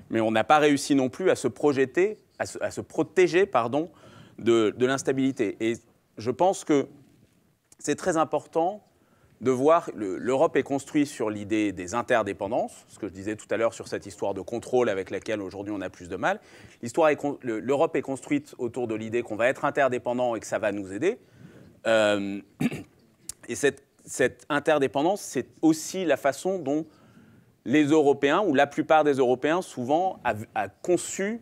S6: mais on n'a pas réussi non plus à se projeter, à se protéger, pardon, de l'instabilité. Et je pense que c'est très important de voir, l'Europe est construite sur l'idée des interdépendances, ce que je disais tout à l'heure sur cette histoire de contrôle avec laquelle aujourd'hui on a plus de mal. L'Europe est construite autour de l'idée qu'on va être interdépendant et que ça va nous aider. Et cette interdépendance, c'est aussi la façon dont les Européens, ou la plupart des Européens, souvent, a conçu,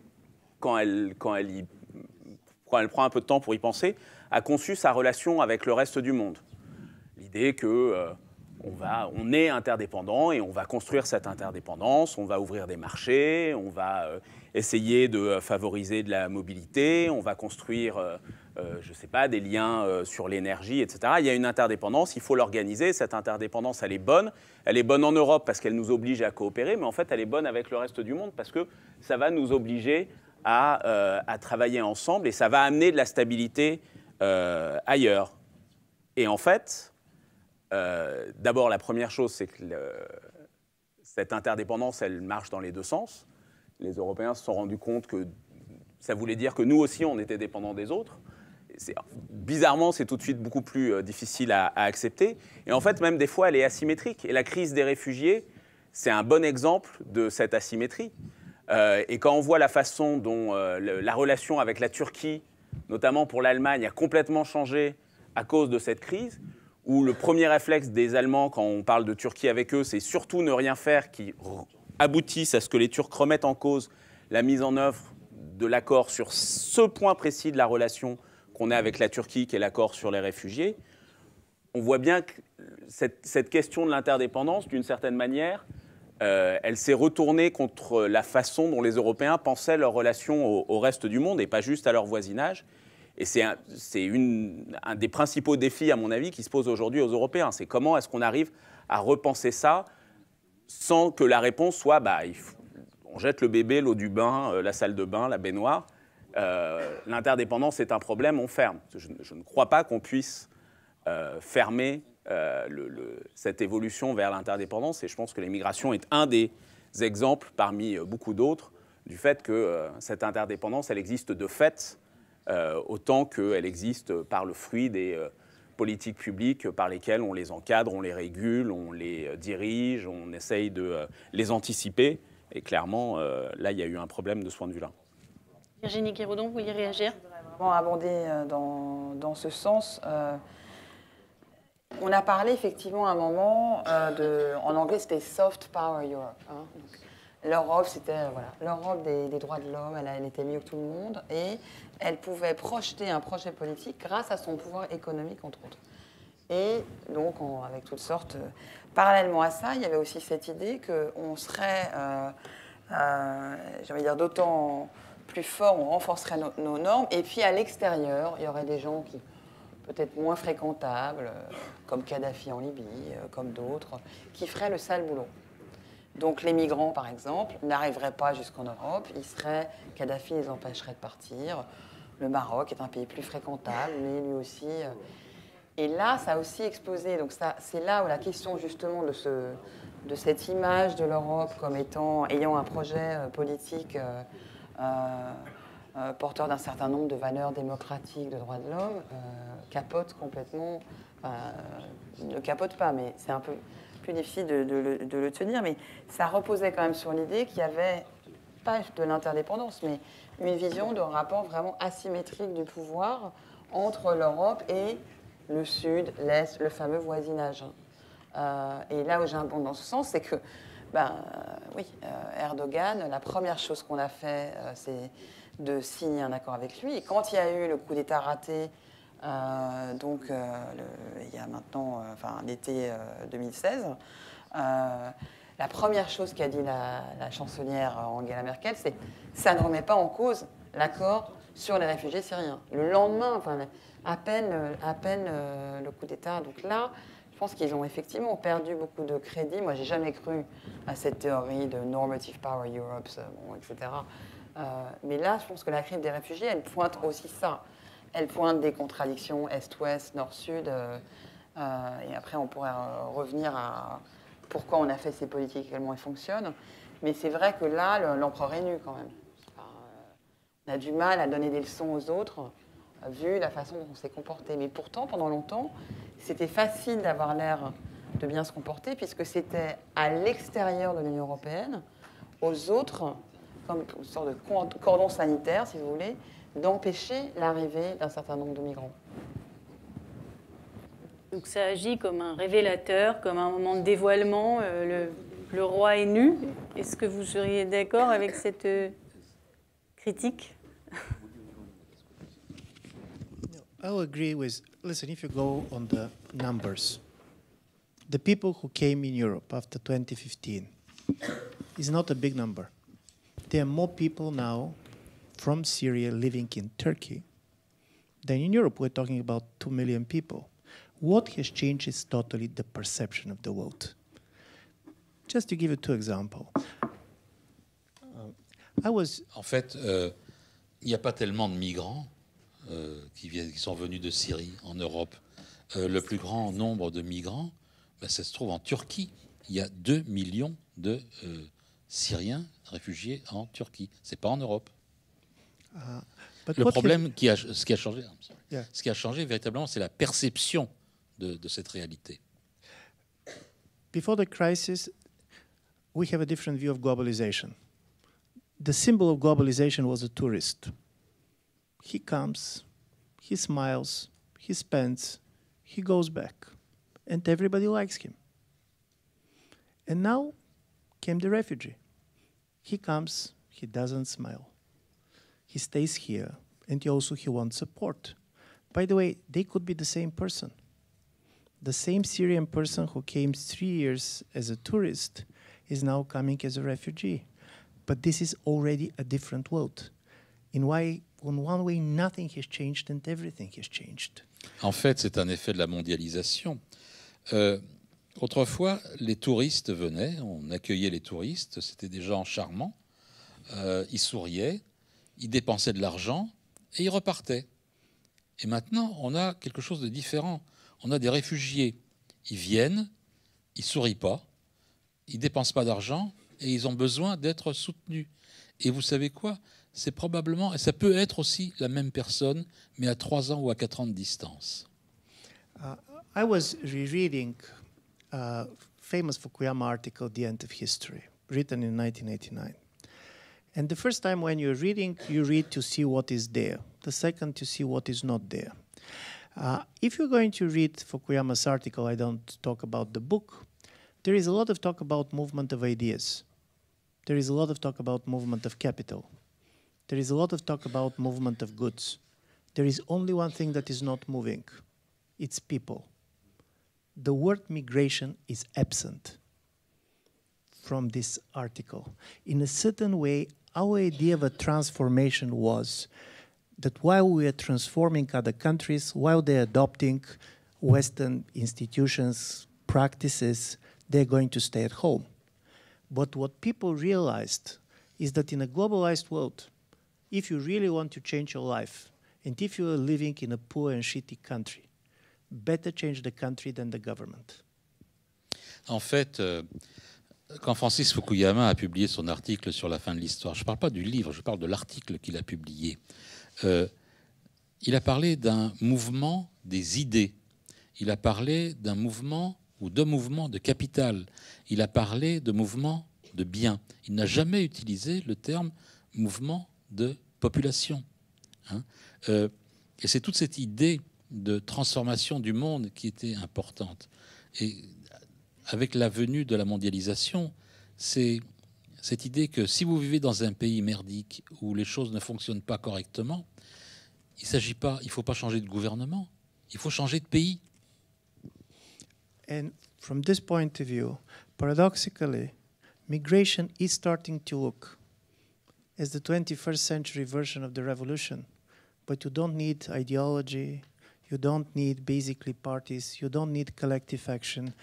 S6: quand elle prend un peu de temps pour y penser, a conçu sa relation avec le reste du monde. L'idée qu'on est interdépendant et on va construire cette interdépendance, on va ouvrir des marchés, on va essayer de favoriser de la mobilité, on va construire, je ne sais pas, des liens sur l'énergie, etc. Il y a une interdépendance, il faut l'organiser. Cette interdépendance, elle est bonne. Elle est bonne en Europe parce qu'elle nous oblige à coopérer, mais en fait, elle est bonne avec le reste du monde parce que ça va nous obliger à travailler ensemble et ça va amener de la stabilité ailleurs. Et en fait, d'abord, la première chose, c'est que cette interdépendance, elle marche dans les deux sens. Les Européens se sont rendus compte que ça voulait dire que nous aussi, on était dépendants des autres. Bizarrement, c'est tout de suite beaucoup plus difficile à accepter. Et en fait, même des fois, elle est asymétrique. Et la crise des réfugiés, c'est un bon exemple de cette asymétrie. Et quand on voit la façon dont la relation avec la Turquie, notamment pour l'Allemagne, a complètement changé à cause de cette crise, où le premier réflexe des Allemands, quand on parle de Turquie avec eux, c'est surtout ne rien faire qui aboutisse à ce que les Turcs remettent en cause la mise en œuvre de l'accord sur ce point précis de la relation qu'on a avec la Turquie, qui est l'accord sur les réfugiés. On voit bien que cette question de l'interdépendance, d'une certaine manière, elle s'est retournée contre la façon dont les Européens pensaient leur relation au reste du monde et pas juste à leur voisinage. Et c'est un des principaux défis, à mon avis, qui se pose aujourd'hui aux Européens. C'est comment est-ce qu'on arrive à repenser ça sans que la réponse soit on jette le bébé, l'eau du bain, la salle de bain, la baignoire. L'interdépendance est un problème, on ferme. Je ne crois pas qu'on puisse fermer cette évolution vers l'interdépendance. Et je pense que l'immigration est un des exemples, parmi beaucoup d'autres, du fait que cette interdépendance, elle existe de fait, autant qu'elle existe par le fruit des politiques publiques par lesquelles on les encadre, on les régule, on les dirige, on essaye de les anticiper. Et clairement, là, il y a eu un problème de ce point de vue-là.
S2: Virginie Guiraudon, vous vouliez réagir?
S5: Je voudrais vraiment abonder dans ce sens. On a parlé effectivement à un moment en anglais, c'était Soft Power Europe. Hein. L'Europe, c'était l'Europe des droits de l'homme, elle était mieux que tout le monde et elle pouvait projeter un projet politique grâce à son pouvoir économique, entre autres. Et donc, avec toutes sortes... parallèlement à ça, il y avait aussi cette idée qu'on serait, j'ai envie de dire, d'autant plus fort, on renforcerait nos normes, et puis à l'extérieur, il y aurait des gens qui, peut-être moins fréquentables, comme Kadhafi en Libye, comme d'autres, qui feraient le sale boulot. Donc les migrants, par exemple, n'arriveraient pas jusqu'en Europe, Kadhafi les empêcherait de partir. Le Maroc est un pays plus fréquentable, mais lui aussi... Et là, ça a aussi explosé. Donc c'est là où la question justement de cette image de l'Europe comme ayant un projet politique porteur d'un certain nombre de valeurs démocratiques, de droits de l'homme, capote complètement. Ne capote pas, mais c'est un peu plus difficile de le tenir. Mais ça reposait quand même sur l'idée qu'il y avait, pas de l'interdépendance, mais une vision de rapport vraiment asymétrique du pouvoir entre l'Europe et le Sud, l'Est, le fameux voisinage. Et là où j'abonde dans ce sens, c'est que, Erdogan, la première chose qu'on a fait, c'est de signer un accord avec lui. Et quand il y a eu le coup d'État raté, il y a maintenant, l'été 2016, la première chose qu'a dit la chancelière Angela Merkel, c'est « ça ne remet pas en cause l'accord sur les réfugiés syriens ». Le lendemain, à peine le coup d'État. Donc là, je pense qu'ils ont effectivement perdu beaucoup de crédit. Moi, j'ai jamais cru à cette théorie de Normative Power Europe, etc. Mais là, je pense que la crise des réfugiés, elle pointe aussi ça. Elle pointe des contradictions Est-Ouest, Nord-Sud. Et après, on pourrait revenir à pourquoi on a fait ces politiques, comment elles fonctionnent. Mais c'est vrai que là, l'empereur est nu quand même. On a du mal à donner des leçons aux autres, vu la façon dont on s'est comporté. Mais pourtant, pendant longtemps, c'était facile d'avoir l'air de bien se comporter, puisque c'était à l'extérieur de l'Union européenne, aux autres, comme une sorte de cordon sanitaire, si vous voulez, d'empêcher l'arrivée d'un certain nombre de migrants.
S2: Donc ça agit comme un révélateur, comme un moment de dévoilement. Le roi est nu. Est-ce que vous seriez d'accord avec cette critique?
S3: I will agree with, listen, if you go on the numbers, the people who came in Europe after 2015 is not a big number. There are more people now from Syria living in Turkey than in Europe. We're talking about 2 million people. What has changed is totally the perception of the world. Just to give you two examples.
S4: En fait, il n'y a pas tellement de migrants qui sont venus de Syrie en Europe. Le plus grand nombre de migrants, ça se trouve en Turquie. Il y a 2 millions de Syriens réfugiés en Turquie. C'est pas en Europe. Le problème, ce qui a changé véritablement, c'est la perception de cette réalité.
S3: Before the crisis, we have a different view of globalization. The symbol of globalization was a tourist. He comes, he smiles, he spends, he goes back, and everybody likes him. And now came the refugee. He comes, he doesn't smile. He stays here, and he wants support. By the way, they could be the same person. The same Syrian person who came 3 years as a tourist is now coming as a refugee. But this is already a different world. In why in one way, nothing has changed and everything has changed.
S4: En fait, c'est un effet de la mondialisation. Autrefois, les touristes venaient, on accueillait les touristes, c'était des gens charmants, ils souriaient, ils dépensaient de l'argent et ils repartaient. Et maintenant, on a quelque chose de différent. On a des réfugiés, ils viennent, ils sourient pas, ils dépensent pas d'argent et ils ont besoin d'être soutenus. Et vous savez quoi? C'est probablement, et ça peut être aussi la même personne, mais à 3 ans ou à 4 ans de distance.
S3: I was rereading a famous Fukuyama article, The End of History, written in 1989. And the first time when you're reading, you read to see what is there. The second, to see what is not there. If you're going to read Fukuyama's article, I don't talk about the book, there is a lot of talk about movement of ideas. There is a lot of talk about movement of capital. There is a lot of talk about movement of goods. There is only one thing that is not moving. It's people. The word migration is absent from this article. In a certain way, our idea of a transformation was that while we are transforming other countries, while they're adopting Western institutions, practices, they're going to stay at home. But what people realized is that in a globalized world, if you really want to change your life, and if you are living in a poor and shitty country, better change the country than the government.
S4: En fait, quand Francis Fukuyama a publié son article sur la fin de l'histoire, je ne parle pas du livre, je parle de l'article qu'il a publié. Il a parlé d'un mouvement des idées. Il a parlé d'un mouvement ou de mouvements de capital. Il a parlé de mouvements de biens. Il n'a jamais utilisé le terme mouvement de population. Hein. Et c'est toute cette idée de transformation du monde qui était importante. Et avec la venue de la mondialisation, c'est cette idée que si vous vivez dans un pays merdique où les choses ne fonctionnent pas correctement, il ne faut pas changer de gouvernement, il faut changer de pays.
S3: And from this point of view, paradoxically, migration is starting to look as the 21st century version of the revolution. But you don't need ideology, you don't need basically parties, you don't need collective action.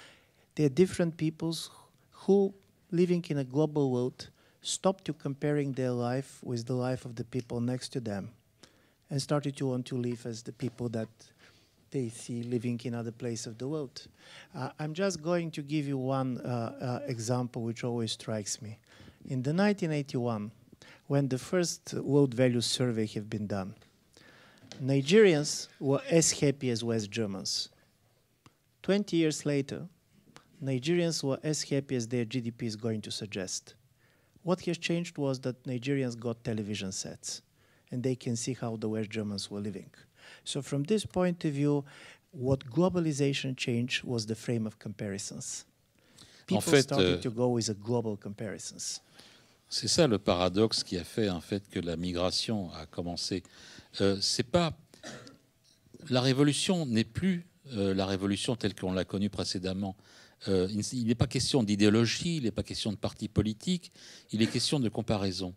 S3: There are different peoples who, living in a global world, stop to comparing their life with the life of the people next to them and started to want to live as the people that they see living in other places of the world. I'm just going to give you one example which always strikes me. In the 1981, when the first World Values Survey had been done, Nigerians were as happy as West Germans. 20 years later, Nigerians were as happy as their GDP is going to suggest. What has changed was that Nigerians got television sets, and they can see how the West Germans were living. So from this point of view, what globalization changed was the frame of comparisons. People started to go with a global comparisons.
S4: C'est ça le paradoxe qui a fait en fait que la migration a commencé. C'est pas la révolution n'est plus la révolution telle qu'on l'a connue précédemment. Il n'est pas question d'idéologie, il n'est pas question de parti politique, il est question de comparaison.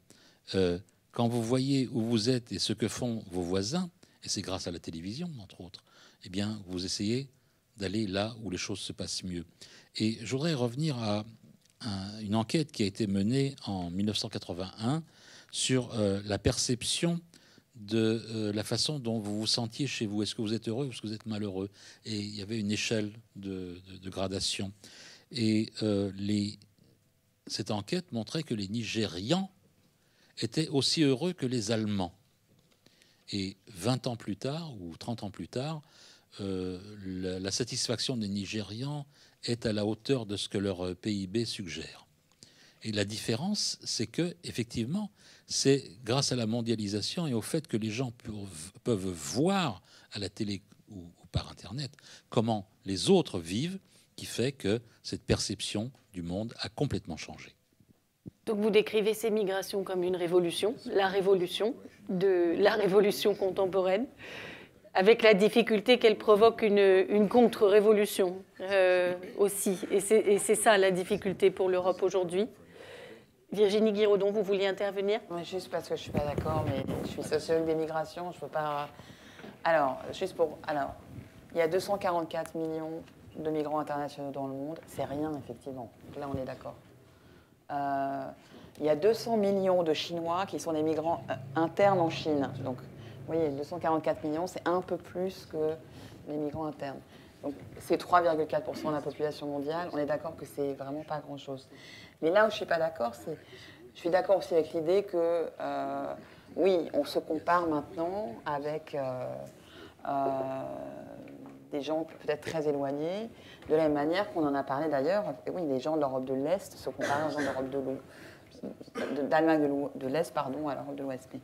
S4: Quand vous voyez où vous êtes et ce que font vos voisins, et c'est grâce à la télévision entre autres, eh bien vous essayez d'aller là où les choses se passent mieux. Et je voudrais revenir à une enquête qui a été menée en 1981 sur la perception de la façon dont vous vous sentiez chez vous. Est-ce que vous êtes heureux ou est-ce que vous êtes malheureux? Et il y avait une échelle de gradation. Et cette enquête montrait que les Nigérians étaient aussi heureux que les Allemands. Et 20 ans plus tard, ou 30 ans plus tard, la satisfaction des Nigérians est à la hauteur de ce que leur PIB suggère. Et la différence, c'est que, effectivement, c'est grâce à la mondialisation et au fait que les gens peuvent voir à la télé ou par Internet comment les autres vivent, qui fait que cette perception du monde a complètement changé.
S2: Donc vous décrivez ces migrations comme une révolution, la révolution contemporaine, avec la difficulté qu'elle provoque une contre-révolution aussi. Et c'est ça la difficulté pour l'Europe aujourd'hui. Virginie Guiraudon, vous vouliez intervenir?
S5: Ouais, juste parce que je ne suis pas d'accord, mais je suis sociologue des migrations, je ne peux pas... Alors, il y a 244 millions de migrants internationaux dans le monde, c'est rien, effectivement. Donc là, on est d'accord. Il y a 200 millions de Chinois qui sont des migrants internes en Chine. Donc, vous voyez, 244 millions, c'est un peu plus que les migrants internes. Donc, c'est 3,4% de la population mondiale. On est d'accord que c'est vraiment pas grand-chose. Mais là où je suis pas d'accord, je suis d'accord aussi avec l'idée que, oui, on se compare maintenant avec des gens peut-être très éloignés, de la même manière qu'on en a parlé d'ailleurs. Oui, les gens de l'Europe de l'Est se comparent aux gens d'Allemagne de l'Est, pardon, à l'Europe de l'Ouest. Mais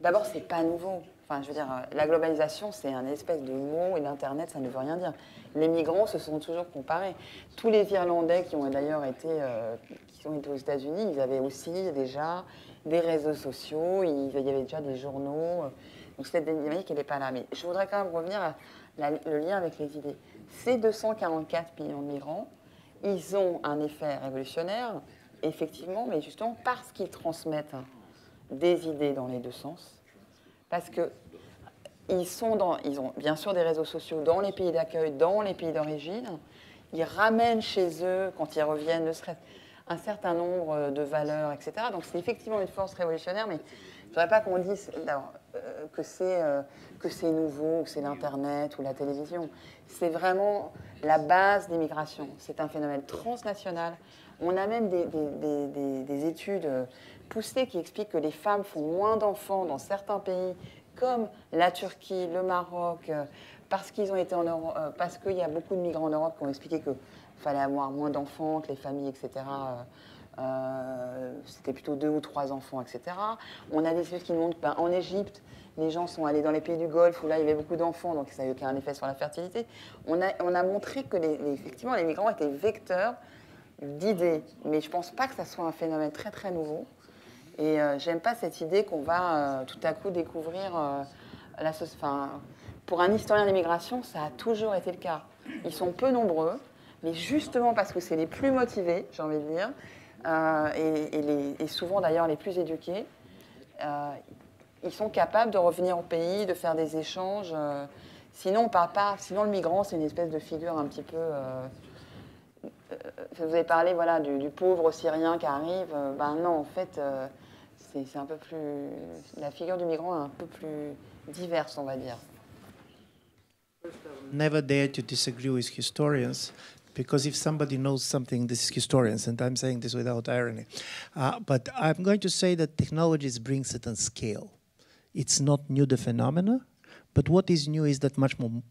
S5: d'abord, c'est pas nouveau. Enfin, je veux dire, la globalisation, c'est un espèce de mot, et l'Internet, ça ne veut rien dire. Les migrants se sont toujours comparés. Tous les Irlandais qui ont d'ailleurs été, qui sont été aux États-Unis, ils avaient aussi déjà des réseaux sociaux, il y avait déjà des journaux. Donc cette dynamique, elle n'est pas là. Mais je voudrais quand même revenir à le lien avec les idées. Ces 244 millions de migrants, ils ont un effet révolutionnaire, effectivement, mais justement parce qu'ils transmettent des idées dans les deux sens. Parce qu'ils ont bien sûr des réseaux sociaux dans les pays d'accueil, dans les pays d'origine. Ils ramènent chez eux, quand ils reviennent, ne serait-ce un certain nombre de valeurs, etc. Donc c'est effectivement une force révolutionnaire, mais je ne voudrais pas qu'on dise que c'est nouveau, que c'est l'Internet ou la télévision. C'est vraiment la base des migrations. C'est un phénomène transnational. On a même des études poussées qui expliquent que les femmes font moins d'enfants dans certains pays, comme la Turquie, le Maroc, parce qu'ils ont été en Europe, parce qu'il y a beaucoup de migrants en Europe qui ont expliqué qu'il fallait avoir moins d'enfants, que les familles, etc., c'était plutôt 2 ou 3 enfants, etc. On a des études qui montrent qu'en Égypte, les gens sont allés dans les pays du Golfe où là il y avait beaucoup d'enfants, donc ça n'a eu aucun effet sur la fertilité. On a montré que effectivement les migrants étaient vecteurs d'idées, mais je ne pense pas que ça soit un phénomène très très nouveau. Et j'aime pas cette idée qu'on va tout à coup découvrir pour un historien de l'immigration, ça a toujours été le cas. Ils sont peu nombreux, mais justement parce que c'est les plus motivés, j'ai envie de dire, et souvent d'ailleurs les plus éduqués, ils sont capables de revenir au pays, de faire des échanges. Sinon, on parle pas. Sinon, le migrant, c'est une espèce de figure un petit peu. Vous avez parlé, voilà, du pauvre Syrien qui arrive. Ben non, en fait, c'est un peu plus. La figure du migrant est un peu plus diverse, on va dire.
S3: Never dare to disagree with historians, because if somebody knows something, this is historians, and I'm saying this without irony. But I'm going to say that technologies bring certain scale. It's not new, the phenomena, but what is new is that much more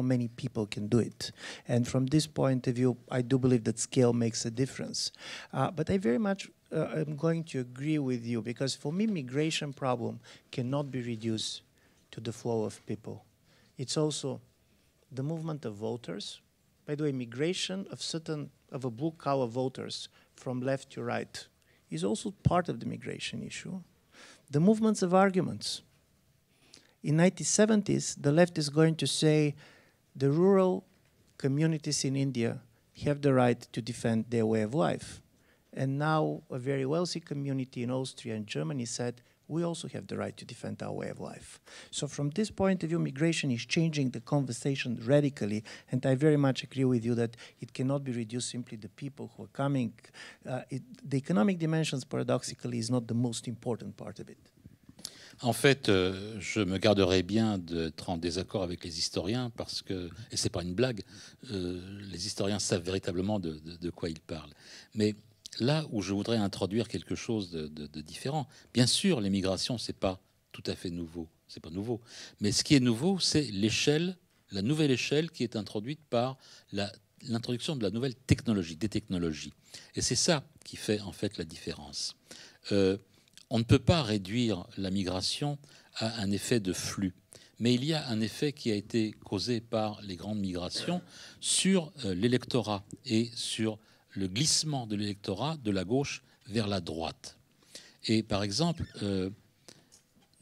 S3: many people can do it. And from this point of view, I do believe that scale makes a difference. But I very much am going to agree with you, because for me, migration problem cannot be reduced to the flow of people. It's also the movement of voters. By the way, migration of a blue-collar voters from left to right is also part of the migration issue. The movements of arguments. In 1970s, the left is going to say the rural communities in India have the right to defend their way of life. And now a very wealthy community in Austria and Germany said, we also have the right to defend our way of life. So from this point of view, migration is changing the conversation radically, and I very much agree with you that it cannot be reduced simply to the people who are coming. The economic dimensions, paradoxically, is not the most important part of it.
S4: En fait, je me garderais bien d'être en désaccord avec les historiens parce que, et c'est pas une blague, les historiens savent véritablement de quoi ils parlent. Mais là où je voudrais introduire quelque chose de différent, bien sûr, l'immigration, c'est pas tout à fait nouveau, c'est pas nouveau. Mais ce qui est nouveau, c'est l'échelle, la nouvelle échelle qui est introduite par l'introduction de la nouvelle technologie, des technologies. Et c'est ça qui fait en fait la différence. On ne peut pas réduire la migration à un effet de flux. Mais il y a un effet qui a été causé par les grandes migrations sur l'électorat et sur le glissement de l'électorat de la gauche vers la droite. Et par exemple,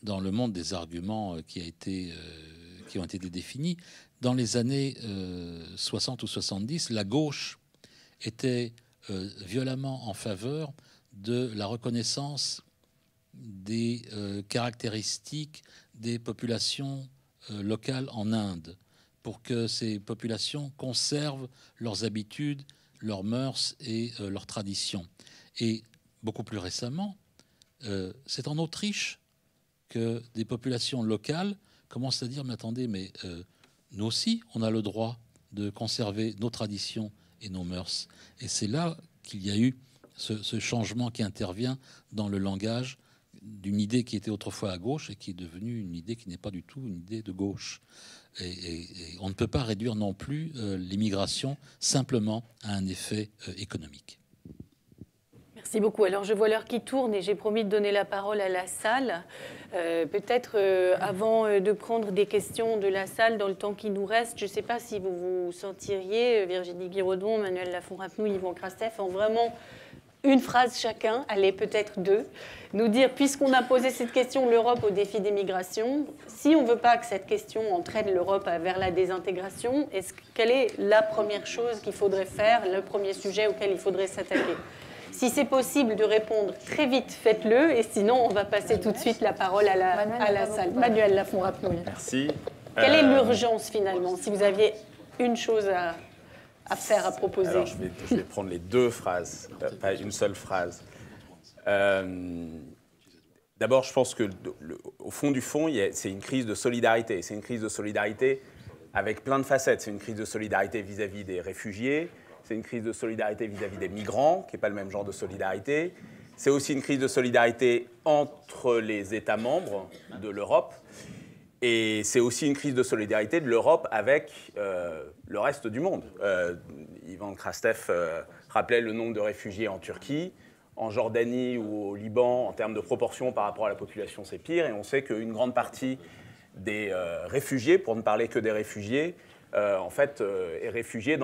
S4: dans le monde des arguments qui ont été définis, dans les années 60 ou 70, la gauche était violemment en faveur de la reconnaissance des caractéristiques des populations locales en Inde, pour que ces populations conservent leurs habitudes, leurs mœurs et leurs traditions. Et beaucoup plus récemment, c'est en Autriche que des populations locales commencent à dire « mais attendez, mais nous aussi, on a le droit de conserver nos traditions et nos mœurs ». Et c'est là qu'il y a eu ce changement qui intervient dans le langage d'une idée qui était autrefois à gauche et qui est devenue une idée qui n'est pas du tout une idée de gauche. Et on ne peut pas réduire non plus l'immigration simplement à un effet économique.
S2: Merci beaucoup. Alors, je vois l'heure qui tourne et j'ai promis de donner la parole à la salle. Peut-être avant de prendre des questions de la salle dans le temps qui nous reste, je ne sais pas si vous vous sentiriez, Virginie Guiraudon, Manuel Lafont-Rapnoud, Yvan Krastef, en vraiment une phrase chacun, allez, peut-être deux, nous dire, puisqu'on a posé cette question, l'Europe au défi des migrations, si on ne veut pas que cette question entraîne l'Europe vers la désintégration, quelle est la première chose qu'il faudrait faire, le premier sujet auquel il faudrait s'attaquer? Si c'est possible de répondre très vite, faites-le, et sinon on va passer tout de suite la parole à la salle. Manuel Lafont-Rapnoud.
S6: Merci.
S2: Quelle est l'urgence finalement, si vous aviez une chose à faire, à proposer?
S6: Alors, je vais prendre les deux phrases, pas une seule phrase. D'abord, je pense que au fond du fond, c'est une crise de solidarité. C'est une crise de solidarité avec plein de facettes. C'est une crise de solidarité vis-à-vis des réfugiés. C'est une crise de solidarité vis-à-vis des migrants, qui n'est pas le même genre de solidarité. C'est aussi une crise de solidarité entre les États membres de l'Europe. Et c'est aussi une crise de solidarité de l'Europe avec le reste du monde. Yvan Krastef rappelait le nombre de réfugiés en Turquie, en Jordanie ou au Liban, en termes de proportion par rapport à la population, c'est pire. Et on sait qu'une grande partie des réfugiés, pour ne parler que des réfugiés, en fait, est réfugiée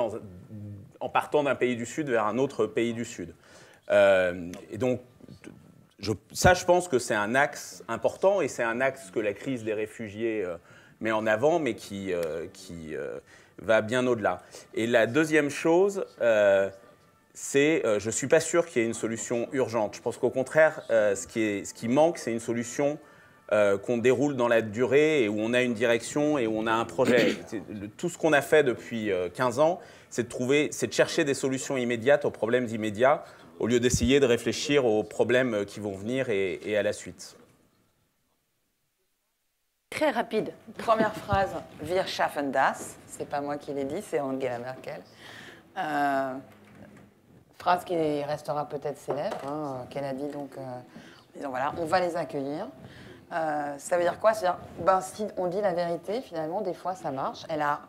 S6: en partant d'un pays du Sud vers un autre pays du Sud. Et donc, je pense que c'est un axe important et c'est un axe que la crise des réfugiés met en avant, mais qui va bien au-delà. Et la deuxième chose, c'est je ne suis pas sûr qu'il y ait une solution urgente. Je pense qu'au contraire, ce qui manque, c'est une solution qu'on déroule dans la durée et où on a une direction et où on a un projet. Tout ce qu'on a fait depuis 15 ans, c'est de chercher des solutions immédiates aux problèmes immédiats, au lieu d'essayer de réfléchir aux problèmes qui vont venir et à la suite.
S2: Très rapide.
S5: Première phrase, Wir schaffen das. C'est pas moi qui l'ai dit, c'est Angela Merkel. Phrase qui restera peut-être célèbre, qu'elle a dit donc, en disant voilà, on va les accueillir. Ça veut dire quoi? C'est-à-dire, si on dit la vérité, finalement, des fois ça marche. Elle a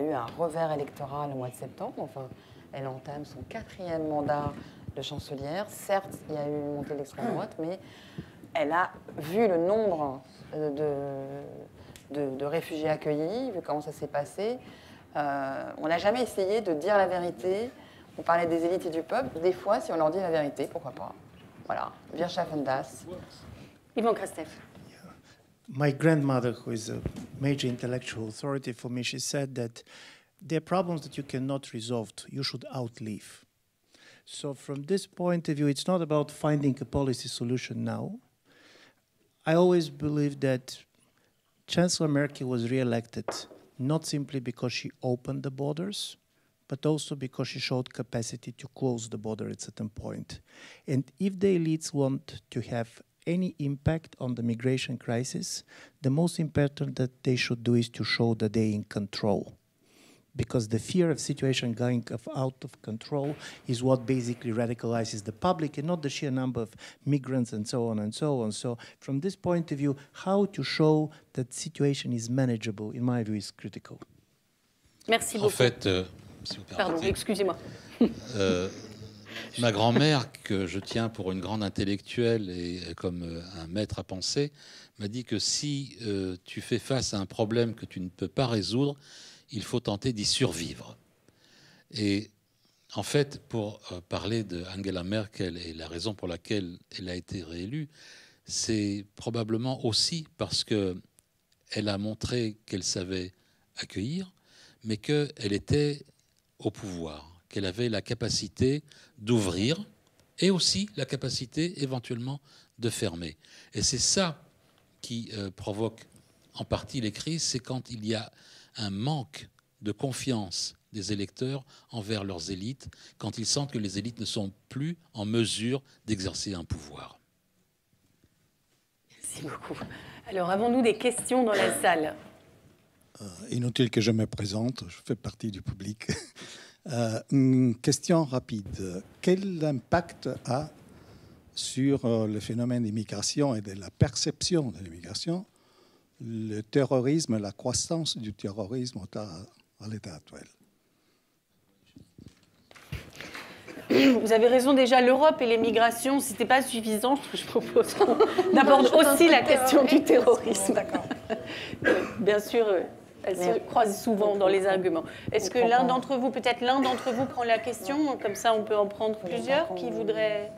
S5: eu un revers électoral au mois de septembre. Enfin, elle entame son 4e mandat de chancelière. Certes, il y a eu une montée de l'extrême droite, mais elle a vu le nombre de réfugiés accueillis, vu comment ça s'est passé. On n'a jamais essayé de dire la vérité. On parlait des élites et du peuple. Des fois, si on leur dit la vérité, pourquoi pas? Voilà, Wir schaffen das.
S2: Yvan Krastef.
S3: My grandmother, who is a major intellectual authority for me, she said that there are problems that you cannot resolve, you should outlive. So from this point of view, it's not about finding a policy solution now. I always believe that Chancellor Merkel was re-elected not simply because she opened the borders, but also because she showed capacity to close the border at a certain point. And if the elites want to have any impact on the migration crisis, the most important that they should do is to show that they're in control. Because the fear of situation going out of control is what basically radicalizes the public and not the sheer number of migrants and so on and so on. So from this point of view, how to show that situation is manageable, in my view, is critical.
S2: Merci beaucoup.
S4: En fait, si vous permettez,
S2: pardon, excusez-moi.
S4: Ma grand-mère, que je tiens pour une grande intellectuelle et comme un maître à penser, m'a dit que si tu fais face à un problème que tu ne peux pas résoudre, il faut tenter d'y survivre. Et en fait, pour parler de Angela Merkel et la raison pour laquelle elle a été réélue, c'est probablement aussi parce qu'elle a montré qu'elle savait accueillir, mais qu'elle était au pouvoir, qu'elle avait la capacité d'ouvrir et aussi la capacité éventuellement de fermer. Et c'est ça qui provoque en partie les crises, c'est quand il y a un manque de confiance des électeurs envers leurs élites, quand ils sentent que les élites ne sont plus en mesure d'exercer un pouvoir.
S2: Merci beaucoup. Alors, avons-nous des questions dans la salle?
S7: Inutile que je me présente, je fais partie du public. Une question rapide. Quel impact a sur le phénomène d'immigration et de la perception de l'immigration le terrorisme, la croissance du terrorisme à l'état actuel?
S2: Vous avez raison, déjà, l'Europe et les migrations, si ce n'était pas suffisant, je propose d'aborder aussi la question du terrorisme. Bien sûr, elles se croisent souvent dans les arguments. Est-ce que l'un d'entre vous, peut-être l'un d'entre vous prend la question? Comme ça, on peut en prendre plusieurs qui voudraient...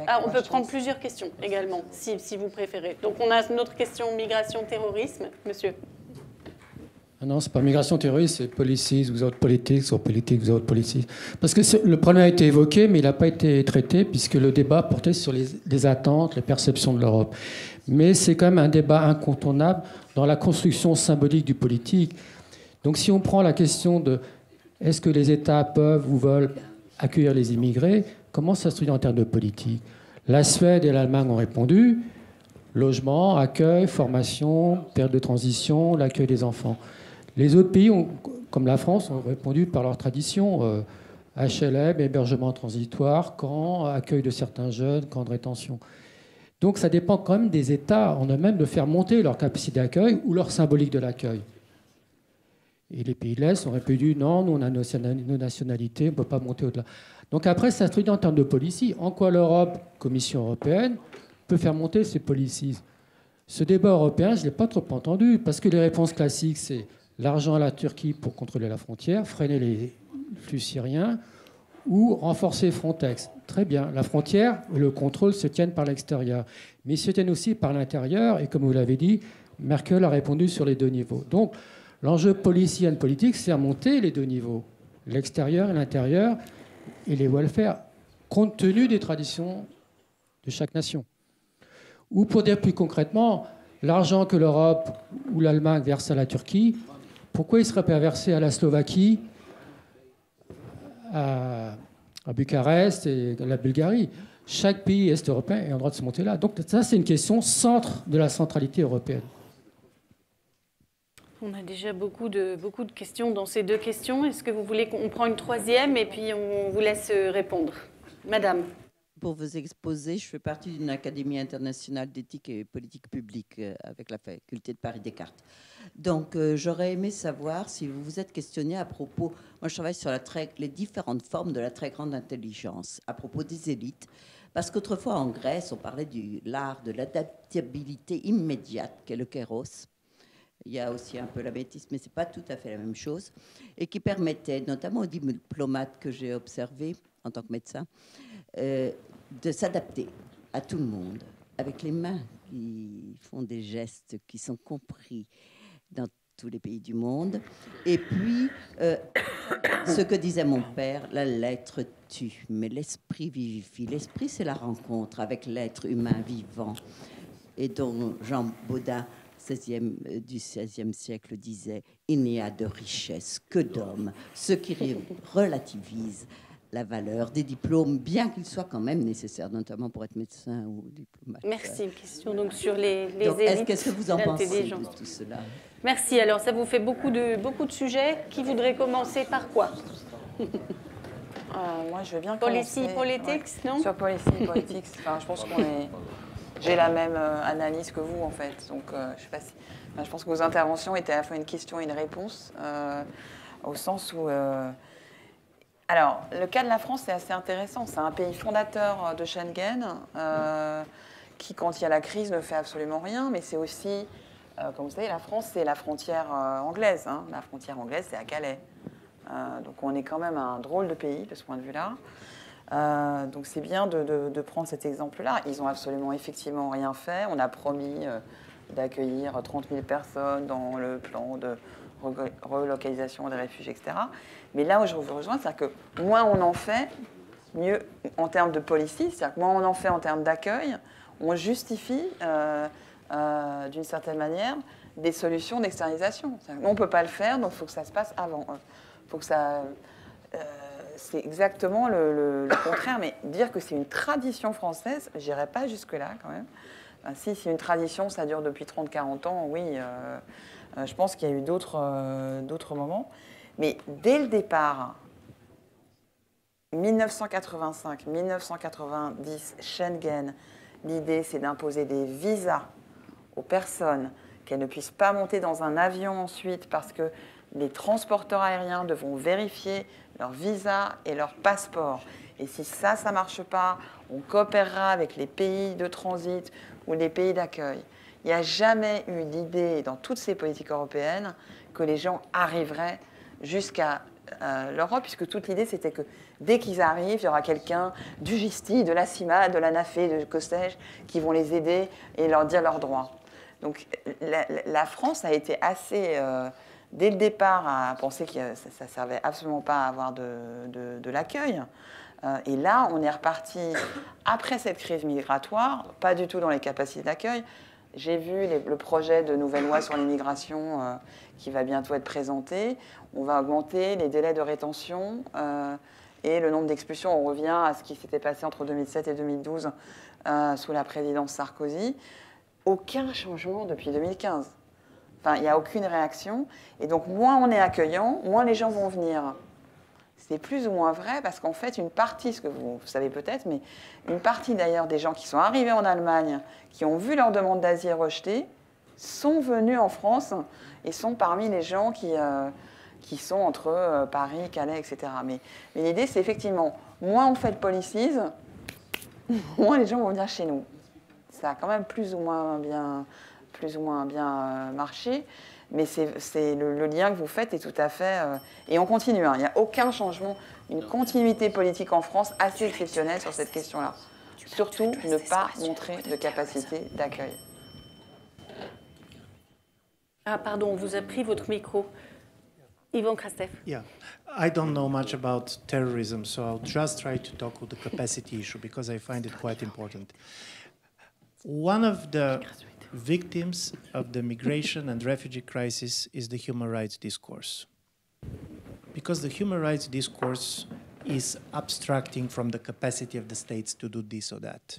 S2: Ah, on peut prendre plusieurs questions également, si vous préférez. Donc, on a une autre question, migration, terrorisme. Monsieur.
S8: Ah non, ce n'est pas migration terroriste, c'est policies without politics ou politics without policies. Parce que le problème a été évoqué, mais il n'a pas été traité, puisque le débat portait sur les attentes, les perceptions de l'Europe. Mais c'est quand même un débat incontournable dans la construction symbolique du politique. Donc si on prend la question de est-ce que les États peuvent ou veulent accueillir les immigrés, comment ça se traduit en termes de politique? La Suède et l'Allemagne ont répondu, logement, accueil, formation, période de transition, l'accueil des enfants. Les autres pays, comme la France, ont répondu par leur tradition. HLM, hébergement transitoire, camp, accueil de certains jeunes, camp de rétention. Donc ça dépend quand même des États en eux-mêmes de faire monter leur capacité d'accueil ou leur symbolique de l'accueil. Et les pays de l'Est ont répondu non, nous on a nos nationalités, on ne peut pas monter au-delà. Donc après, ça se traduit en termes de policy. En quoi l'Europe, Commission européenne, peut faire monter ses policies? Ce débat européen, je ne l'ai pas trop entendu, parce que les réponses classiques, c'est l'argent à la Turquie pour contrôler la frontière, freiner les flux syriens, ou renforcer Frontex. Très bien, la frontière et le contrôle se tiennent par l'extérieur, mais ils se tiennent aussi par l'intérieur, et comme vous l'avez dit, Merkel a répondu sur les deux niveaux. Donc, l'enjeu politique, c'est à monter les deux niveaux, l'extérieur et l'intérieur, et les welfare, compte tenu des traditions de chaque nation. Ou pour dire plus concrètement, l'argent que l'Europe ou l'Allemagne verse à la Turquie, pourquoi il ne serait pas versé à la Slovaquie, à Bucarest et à la Bulgarie? Chaque pays est-européen est en droit de se monter là. Donc ça, c'est une question centre de la centralité européenne.
S2: On a déjà beaucoup de questions dans ces deux questions. Est-ce que vous voulez qu'on prenne une troisième et puis on vous laisse répondre? Madame.
S9: Pour vous exposer, je fais partie d'une académie internationale d'éthique et politique publique avec la faculté de Paris-Descartes. Donc, j'aurais aimé savoir si vous vous êtes questionné à propos... Moi, je travaille sur les différentes formes de la très grande intelligence, à propos des élites. Parce qu'autrefois, en Grèce, on parlait de l'art de l'adaptabilité immédiate, qu'est le kéros. Il y a aussi un peu la bêtise, mais ce n'est pas tout à fait la même chose. Et qui permettait, notamment aux diplomates que j'ai observés en tant que médecin, de s'adapter à tout le monde, avec les mains qui font des gestes qui sont compris dans tous les pays du monde. Et puis, ce que disait mon père, la lettre tue, mais l'esprit vivifie. L'esprit, c'est la rencontre avec l'être humain vivant. Et dont Jean Baudin, du XVIe siècle, disait « Il n'y a de richesse que d'hommes », ce qui relativise la valeur des diplômes, bien qu'ils soient quand même nécessaires, notamment pour être médecin ou diplomate.
S2: Merci. Une question donc sur les
S9: donc,
S2: élites.
S9: Qu'est-ce que vous en pensez de tout cela?
S2: Merci. Alors, ça vous fait beaucoup de sujets. Qui voudrait commencer par quoi?
S5: Moi, je veux bien commencer.
S2: Politics, non?
S5: Sur politics, enfin, je pense j'ai la même analyse que vous, en fait. Donc, je sais pas si... je pense que vos interventions étaient à la fois une question et une réponse, au sens où... Alors, le cas de la France, c'est assez intéressant. C'est un pays fondateur de Schengen, qui, quand il y a la crise, ne fait absolument rien. Mais c'est aussi, comme vous savez, la France, c'est la frontière anglaise. Hein. La frontière anglaise, c'est à Calais. Donc, on est quand même un drôle de pays, de ce point de vue-là. Donc, c'est bien de prendre cet exemple-là. Ils n'ont absolument, effectivement, rien fait. On a promis d'accueillir 30 000 personnes dans le plan de relocalisation des réfugiés, etc. Mais là où je vous rejoins, c'est que moins on en fait, mieux en termes de policy, c'est-à-dire que moins on en fait en termes d'accueil, on justifie d'une certaine manière des solutions d'externalisation. On ne peut pas le faire, donc il faut que ça se passe avant. Faut que ça, c'est exactement le contraire, mais dire que c'est une tradition française, je n'irai pas jusque-là quand même. Si c'est une tradition, ça dure depuis 30-40 ans, oui, je pense qu'il y a eu d'autres moments. Mais dès le départ, 1985, 1990, Schengen, l'idée c'est d'imposer des visas aux personnes, qu'elles ne puissent pas monter dans un avion ensuite parce que les transporteurs aériens devront vérifier leur visa et leur passeport. Et si ça ne marche pas, on coopérera avec les pays de transit ou les pays d'accueil. Il n'y a jamais eu l'idée dans toutes ces politiques européennes que les gens arriveraient jusqu'à l'Europe, puisque toute l'idée c'était que dès qu'ils arrivent, il y aura quelqu'un du GISTI, de la CIMAD, de la NAFE, de COSTEJ, qui vont les aider et leur dire leurs droits. Donc la France a été assez, dès le départ, à penser que ça ne servait absolument pas à avoir de l'accueil. Et là, on est reparti, après cette crise migratoire, pas du tout dans les capacités d'accueil. J'ai vu le projet de nouvelle loi sur l'immigration qui va bientôt être présenté. On va augmenter les délais de rétention et le nombre d'expulsions. On revient à ce qui s'était passé entre 2007 et 2012 sous la présidence Sarkozy. Aucun changement depuis 2015. Enfin, il n'y a aucune réaction. Et donc, moins on est accueillant, moins les gens vont venir. C'est plus ou moins vrai parce qu'en fait, une partie, ce que vous savez peut-être, mais une partie d'ailleurs des gens qui sont arrivés en Allemagne, qui ont vu leur demande d'asile rejetée, sont venus en France et sont parmi les gens qui sont entre Paris, Calais, etc. Mais l'idée, c'est effectivement, moins on fait de policies, moins les gens vont venir chez nous. Ça a quand même plus ou moins bien marché. Mais c'est le lien que vous faites est tout à fait... et on continue, hein, il n'y a aucun changement, une continuité politique en France assez exceptionnelle sur cette question-là. Surtout, ne pas montrer de capacité d'accueil.
S2: Ah, pardon, on vous a pris votre micro. Ivan Krastev.
S3: Yeah, I don't know much about terrorism, so I'll just try to talk with the capacity issue because I find it quite important. One of the victims of the migration and refugee crisis is the human rights discourse. Because the human rights discourse is abstracting from the capacity of the states to do this or that.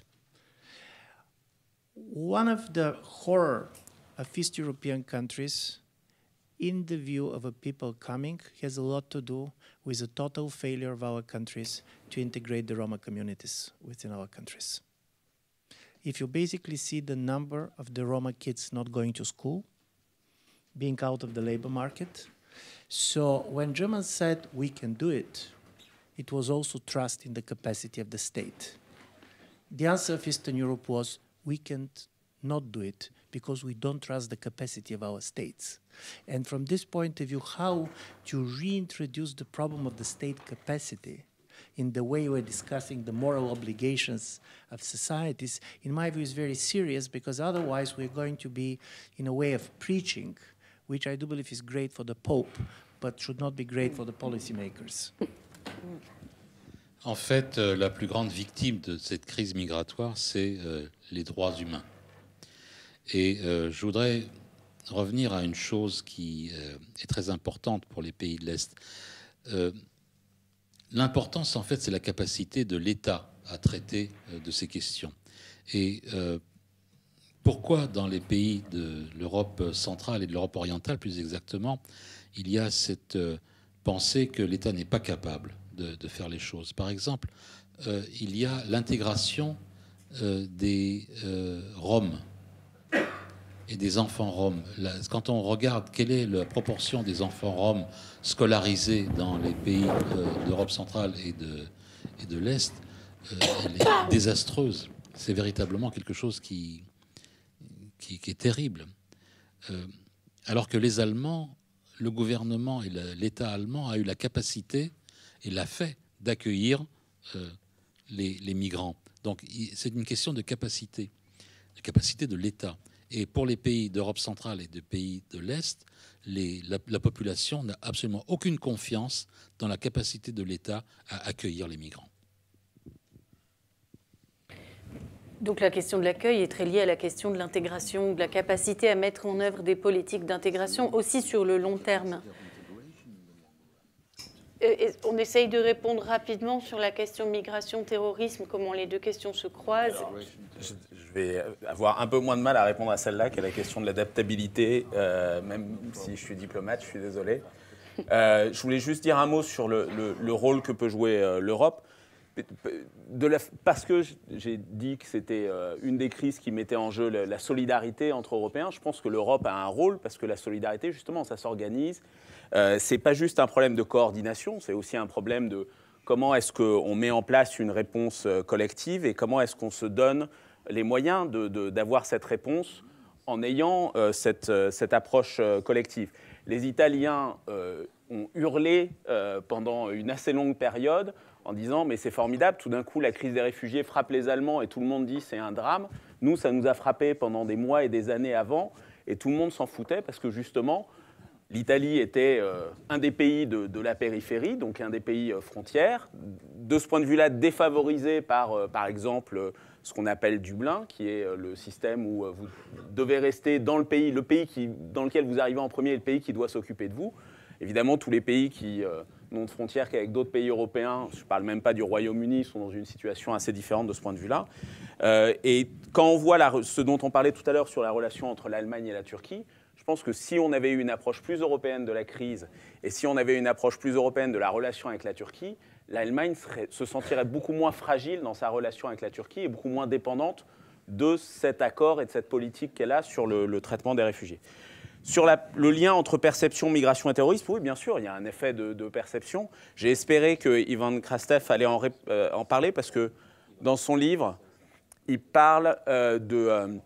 S3: One of the horror of East European countries, in the view of a people coming, has a lot to do with the total failure of our countries to integrate the Roma communities within our countries. If you basically see the number of the Roma kids not going to school, being out of the labor market. So when Germans said we can do it, it was also trust in the capacity of the state. The answer of Eastern Europe was we can't not do it because we don't trust the capacity of our states. And from this point of view, how to reintroduce the problem of the state capacity in the way we're discussing the moral obligations of societies, in my view, is very serious, because otherwise we're going to be in a way of preaching, which I do believe is great for the Pope, but should not be great for the policymakers.
S4: En fait, la plus grande victime de cette crise migratoire, c'est les droits humains. Et je voudrais revenir à une chose qui est très importante pour les pays de l'Est. L'importance, en fait, c'est la capacité de l'État à traiter de ces questions. Et pourquoi dans les pays de l'Europe centrale et de l'Europe orientale, plus exactement, il y a cette pensée que l'État n'est pas capable de faire les choses. Par exemple, il y a l'intégration des Roms et des enfants roms. Quand on regarde quelle est la proportion des enfants roms scolarisés dans les pays d'Europe centrale et de l'Est, elle est désastreuse. C'est véritablement quelque chose qui est terrible. Alors que les Allemands, le gouvernement et l'État allemand a eu la capacité, et l'a fait, d'accueillir les migrants. Donc c'est une question de capacité de l'État. Et pour les pays d'Europe centrale et des pays de l'Est, la population n'a absolument aucune confiance dans la capacité de l'État à accueillir les migrants.
S2: Donc la question de l'accueil est très liée à la question de l'intégration, de la capacité à mettre en œuvre des politiques d'intégration aussi sur le long terme. On essaye de répondre rapidement sur la question migration-terrorisme, comment les deux questions se croisent.
S6: Alors, je vais avoir un peu moins de mal à répondre à celle-là qu'à la question de l'adaptabilité, même si je suis diplomate, je suis désolé. Je voulais juste dire un mot sur le rôle que peut jouer l'Europe. Parce que j'ai dit que c'était une des crises qui mettait en jeu la solidarité entre Européens, je pense que l'Europe a un rôle, parce que la solidarité, justement, ça s'organise. Ce n'est pas juste un problème de coordination, c'est aussi un problème de comment est-ce qu'on met en place une réponse collective et comment est-ce qu'on se donne les moyens d'avoir cette réponse en ayant cette approche collective. Les Italiens ont hurlé pendant une assez longue période en disant « mais c'est formidable, tout d'un coup la crise des réfugiés frappe les Allemands et tout le monde dit c'est un drame ». Nous, ça nous a frappé pendant des mois et des années avant et tout le monde s'en foutait parce que justement, l'Italie était un des pays de la périphérie, donc un des pays frontières. De ce point de vue-là, défavorisé par exemple, ce qu'on appelle Dublin, qui est le système où vous devez rester dans le pays dans lequel vous arrivez en premier est le pays qui doit s'occuper de vous. Évidemment, tous les pays qui n'ont de frontières qu'avec d'autres pays européens, je ne parle même pas du Royaume-Uni, sont dans une situation assez différente de ce point de vue-là. Et quand on voit ce dont on parlait tout à l'heure sur la relation entre l'Allemagne et la Turquie, je pense que si on avait eu une approche plus européenne de la crise et si on avait une approche plus européenne de la relation avec la Turquie, l'Allemagne se sentirait beaucoup moins fragile dans sa relation avec la Turquie et beaucoup moins dépendante de cet accord et de cette politique qu'elle a sur le traitement des réfugiés. Sur le lien entre perception, migration et terrorisme, oui, bien sûr, il y a un effet de perception. J'ai espéré que Ivan Krastev allait en parler parce que dans son livre, il parle de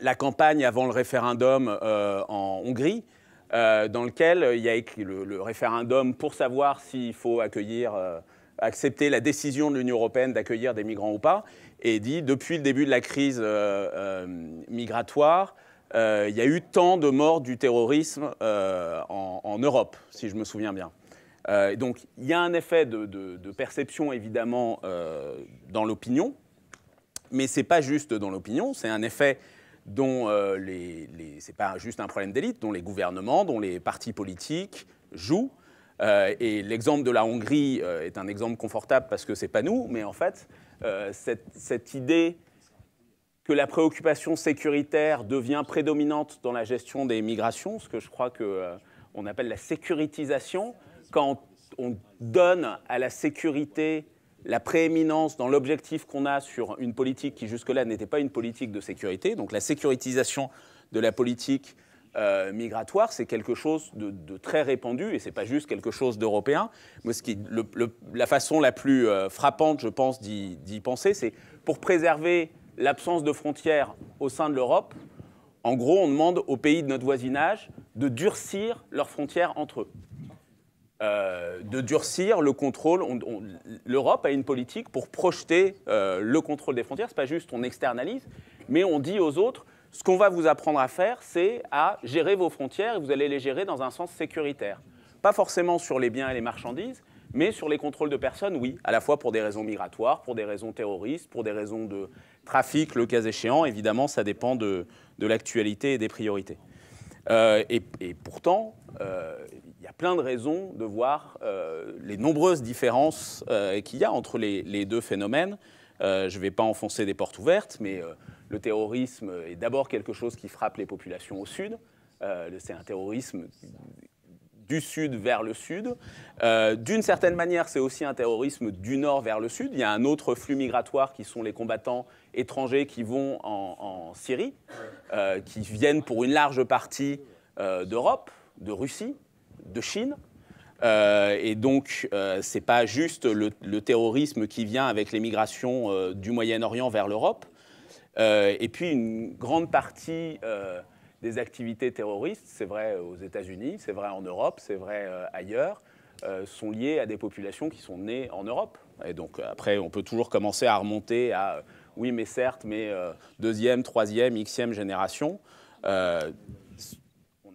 S6: la campagne avant le référendum en Hongrie, dans lequel il y a écrit le référendum pour savoir s'il faut accepter la décision de l'Union européenne d'accueillir des migrants ou pas, et dit depuis le début de la crise migratoire, il y a eu tant de morts du terrorisme en Europe, si je me souviens bien. Donc il y a un effet de perception évidemment dans l'opinion, mais ce n'est pas juste dans l'opinion, c'est un effet dont c'est pas juste un problème d'élite, dont les gouvernements, dont les partis politiques jouent. Et l'exemple de la Hongrie est un exemple confortable parce que c'est pas nous, mais en fait, cette idée que la préoccupation sécuritaire devient prédominante dans la gestion des migrations, ce que je crois qu'on appelle la sécurisation, quand on donne à la sécurité la prééminence dans l'objectif qu'on a sur une politique qui jusque-là n'était pas une politique de sécurité. Donc la sécurisation de la politique migratoire, c'est quelque chose de très répandu et ce n'est pas juste quelque chose d'européen. Moi, la façon la plus frappante, je pense, d'y penser, c'est pour préserver l'absence de frontières au sein de l'Europe. En gros, on demande aux pays de notre voisinage de durcir leurs frontières entre eux. De durcir le contrôle. L'Europe a une politique pour projeter le contrôle des frontières. Ce n'est pas juste on externalise, mais on dit aux autres, ce qu'on va vous apprendre à faire, c'est à gérer vos frontières et vous allez les gérer dans un sens sécuritaire. Pas forcément sur les biens et les marchandises, mais sur les contrôles de personnes, oui, à la fois pour des raisons migratoires, pour des raisons terroristes, pour des raisons de trafic, le cas échéant. Évidemment, ça dépend de l'actualité et des priorités. Et pourtant, il y a plein de raisons de voir les nombreuses différences qu'il y a entre les deux phénomènes. Je ne vais pas enfoncer des portes ouvertes, mais le terrorisme est d'abord quelque chose qui frappe les populations au sud. C'est un terrorisme du sud vers le sud. D'une certaine manière, c'est aussi un terrorisme du nord vers le sud. Il y a un autre flux migratoire qui sont les combattants étrangers qui vont en Syrie, qui viennent pour une large partie d'Europe, de Russie, de Chine. Et donc, ce n'est pas juste le terrorisme qui vient avec les migrations du Moyen-Orient vers l'Europe. Et puis, une grande partie des activités terroristes, c'est vrai aux États-Unis, c'est vrai en Europe, c'est vrai ailleurs, sont liées à des populations qui sont nées en Europe. Et donc, après, on peut toujours commencer à remonter à oui, mais certes, mais deuxième, troisième, xème génération. On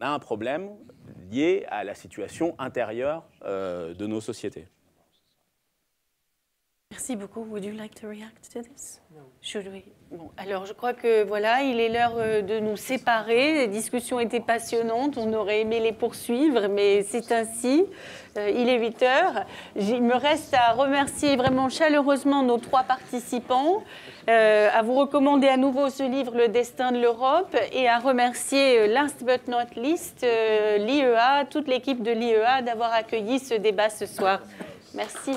S6: a un problème lié à la situation intérieure de nos sociétés.
S2: Merci beaucoup. Would you like to react to this? No. Should we? Bon, alors je crois que voilà, il est l'heure de nous séparer. Les discussions étaient passionnantes. On aurait aimé les poursuivre, mais c'est ainsi. Il est 8 heures. Il me reste à remercier vraiment chaleureusement nos 3 participants, à vous recommander à nouveau ce livre, Le destin de l'Europe, et à remercier, last but not least, l'IEA, toute l'équipe de l'IEA d'avoir accueilli ce débat ce soir. Merci.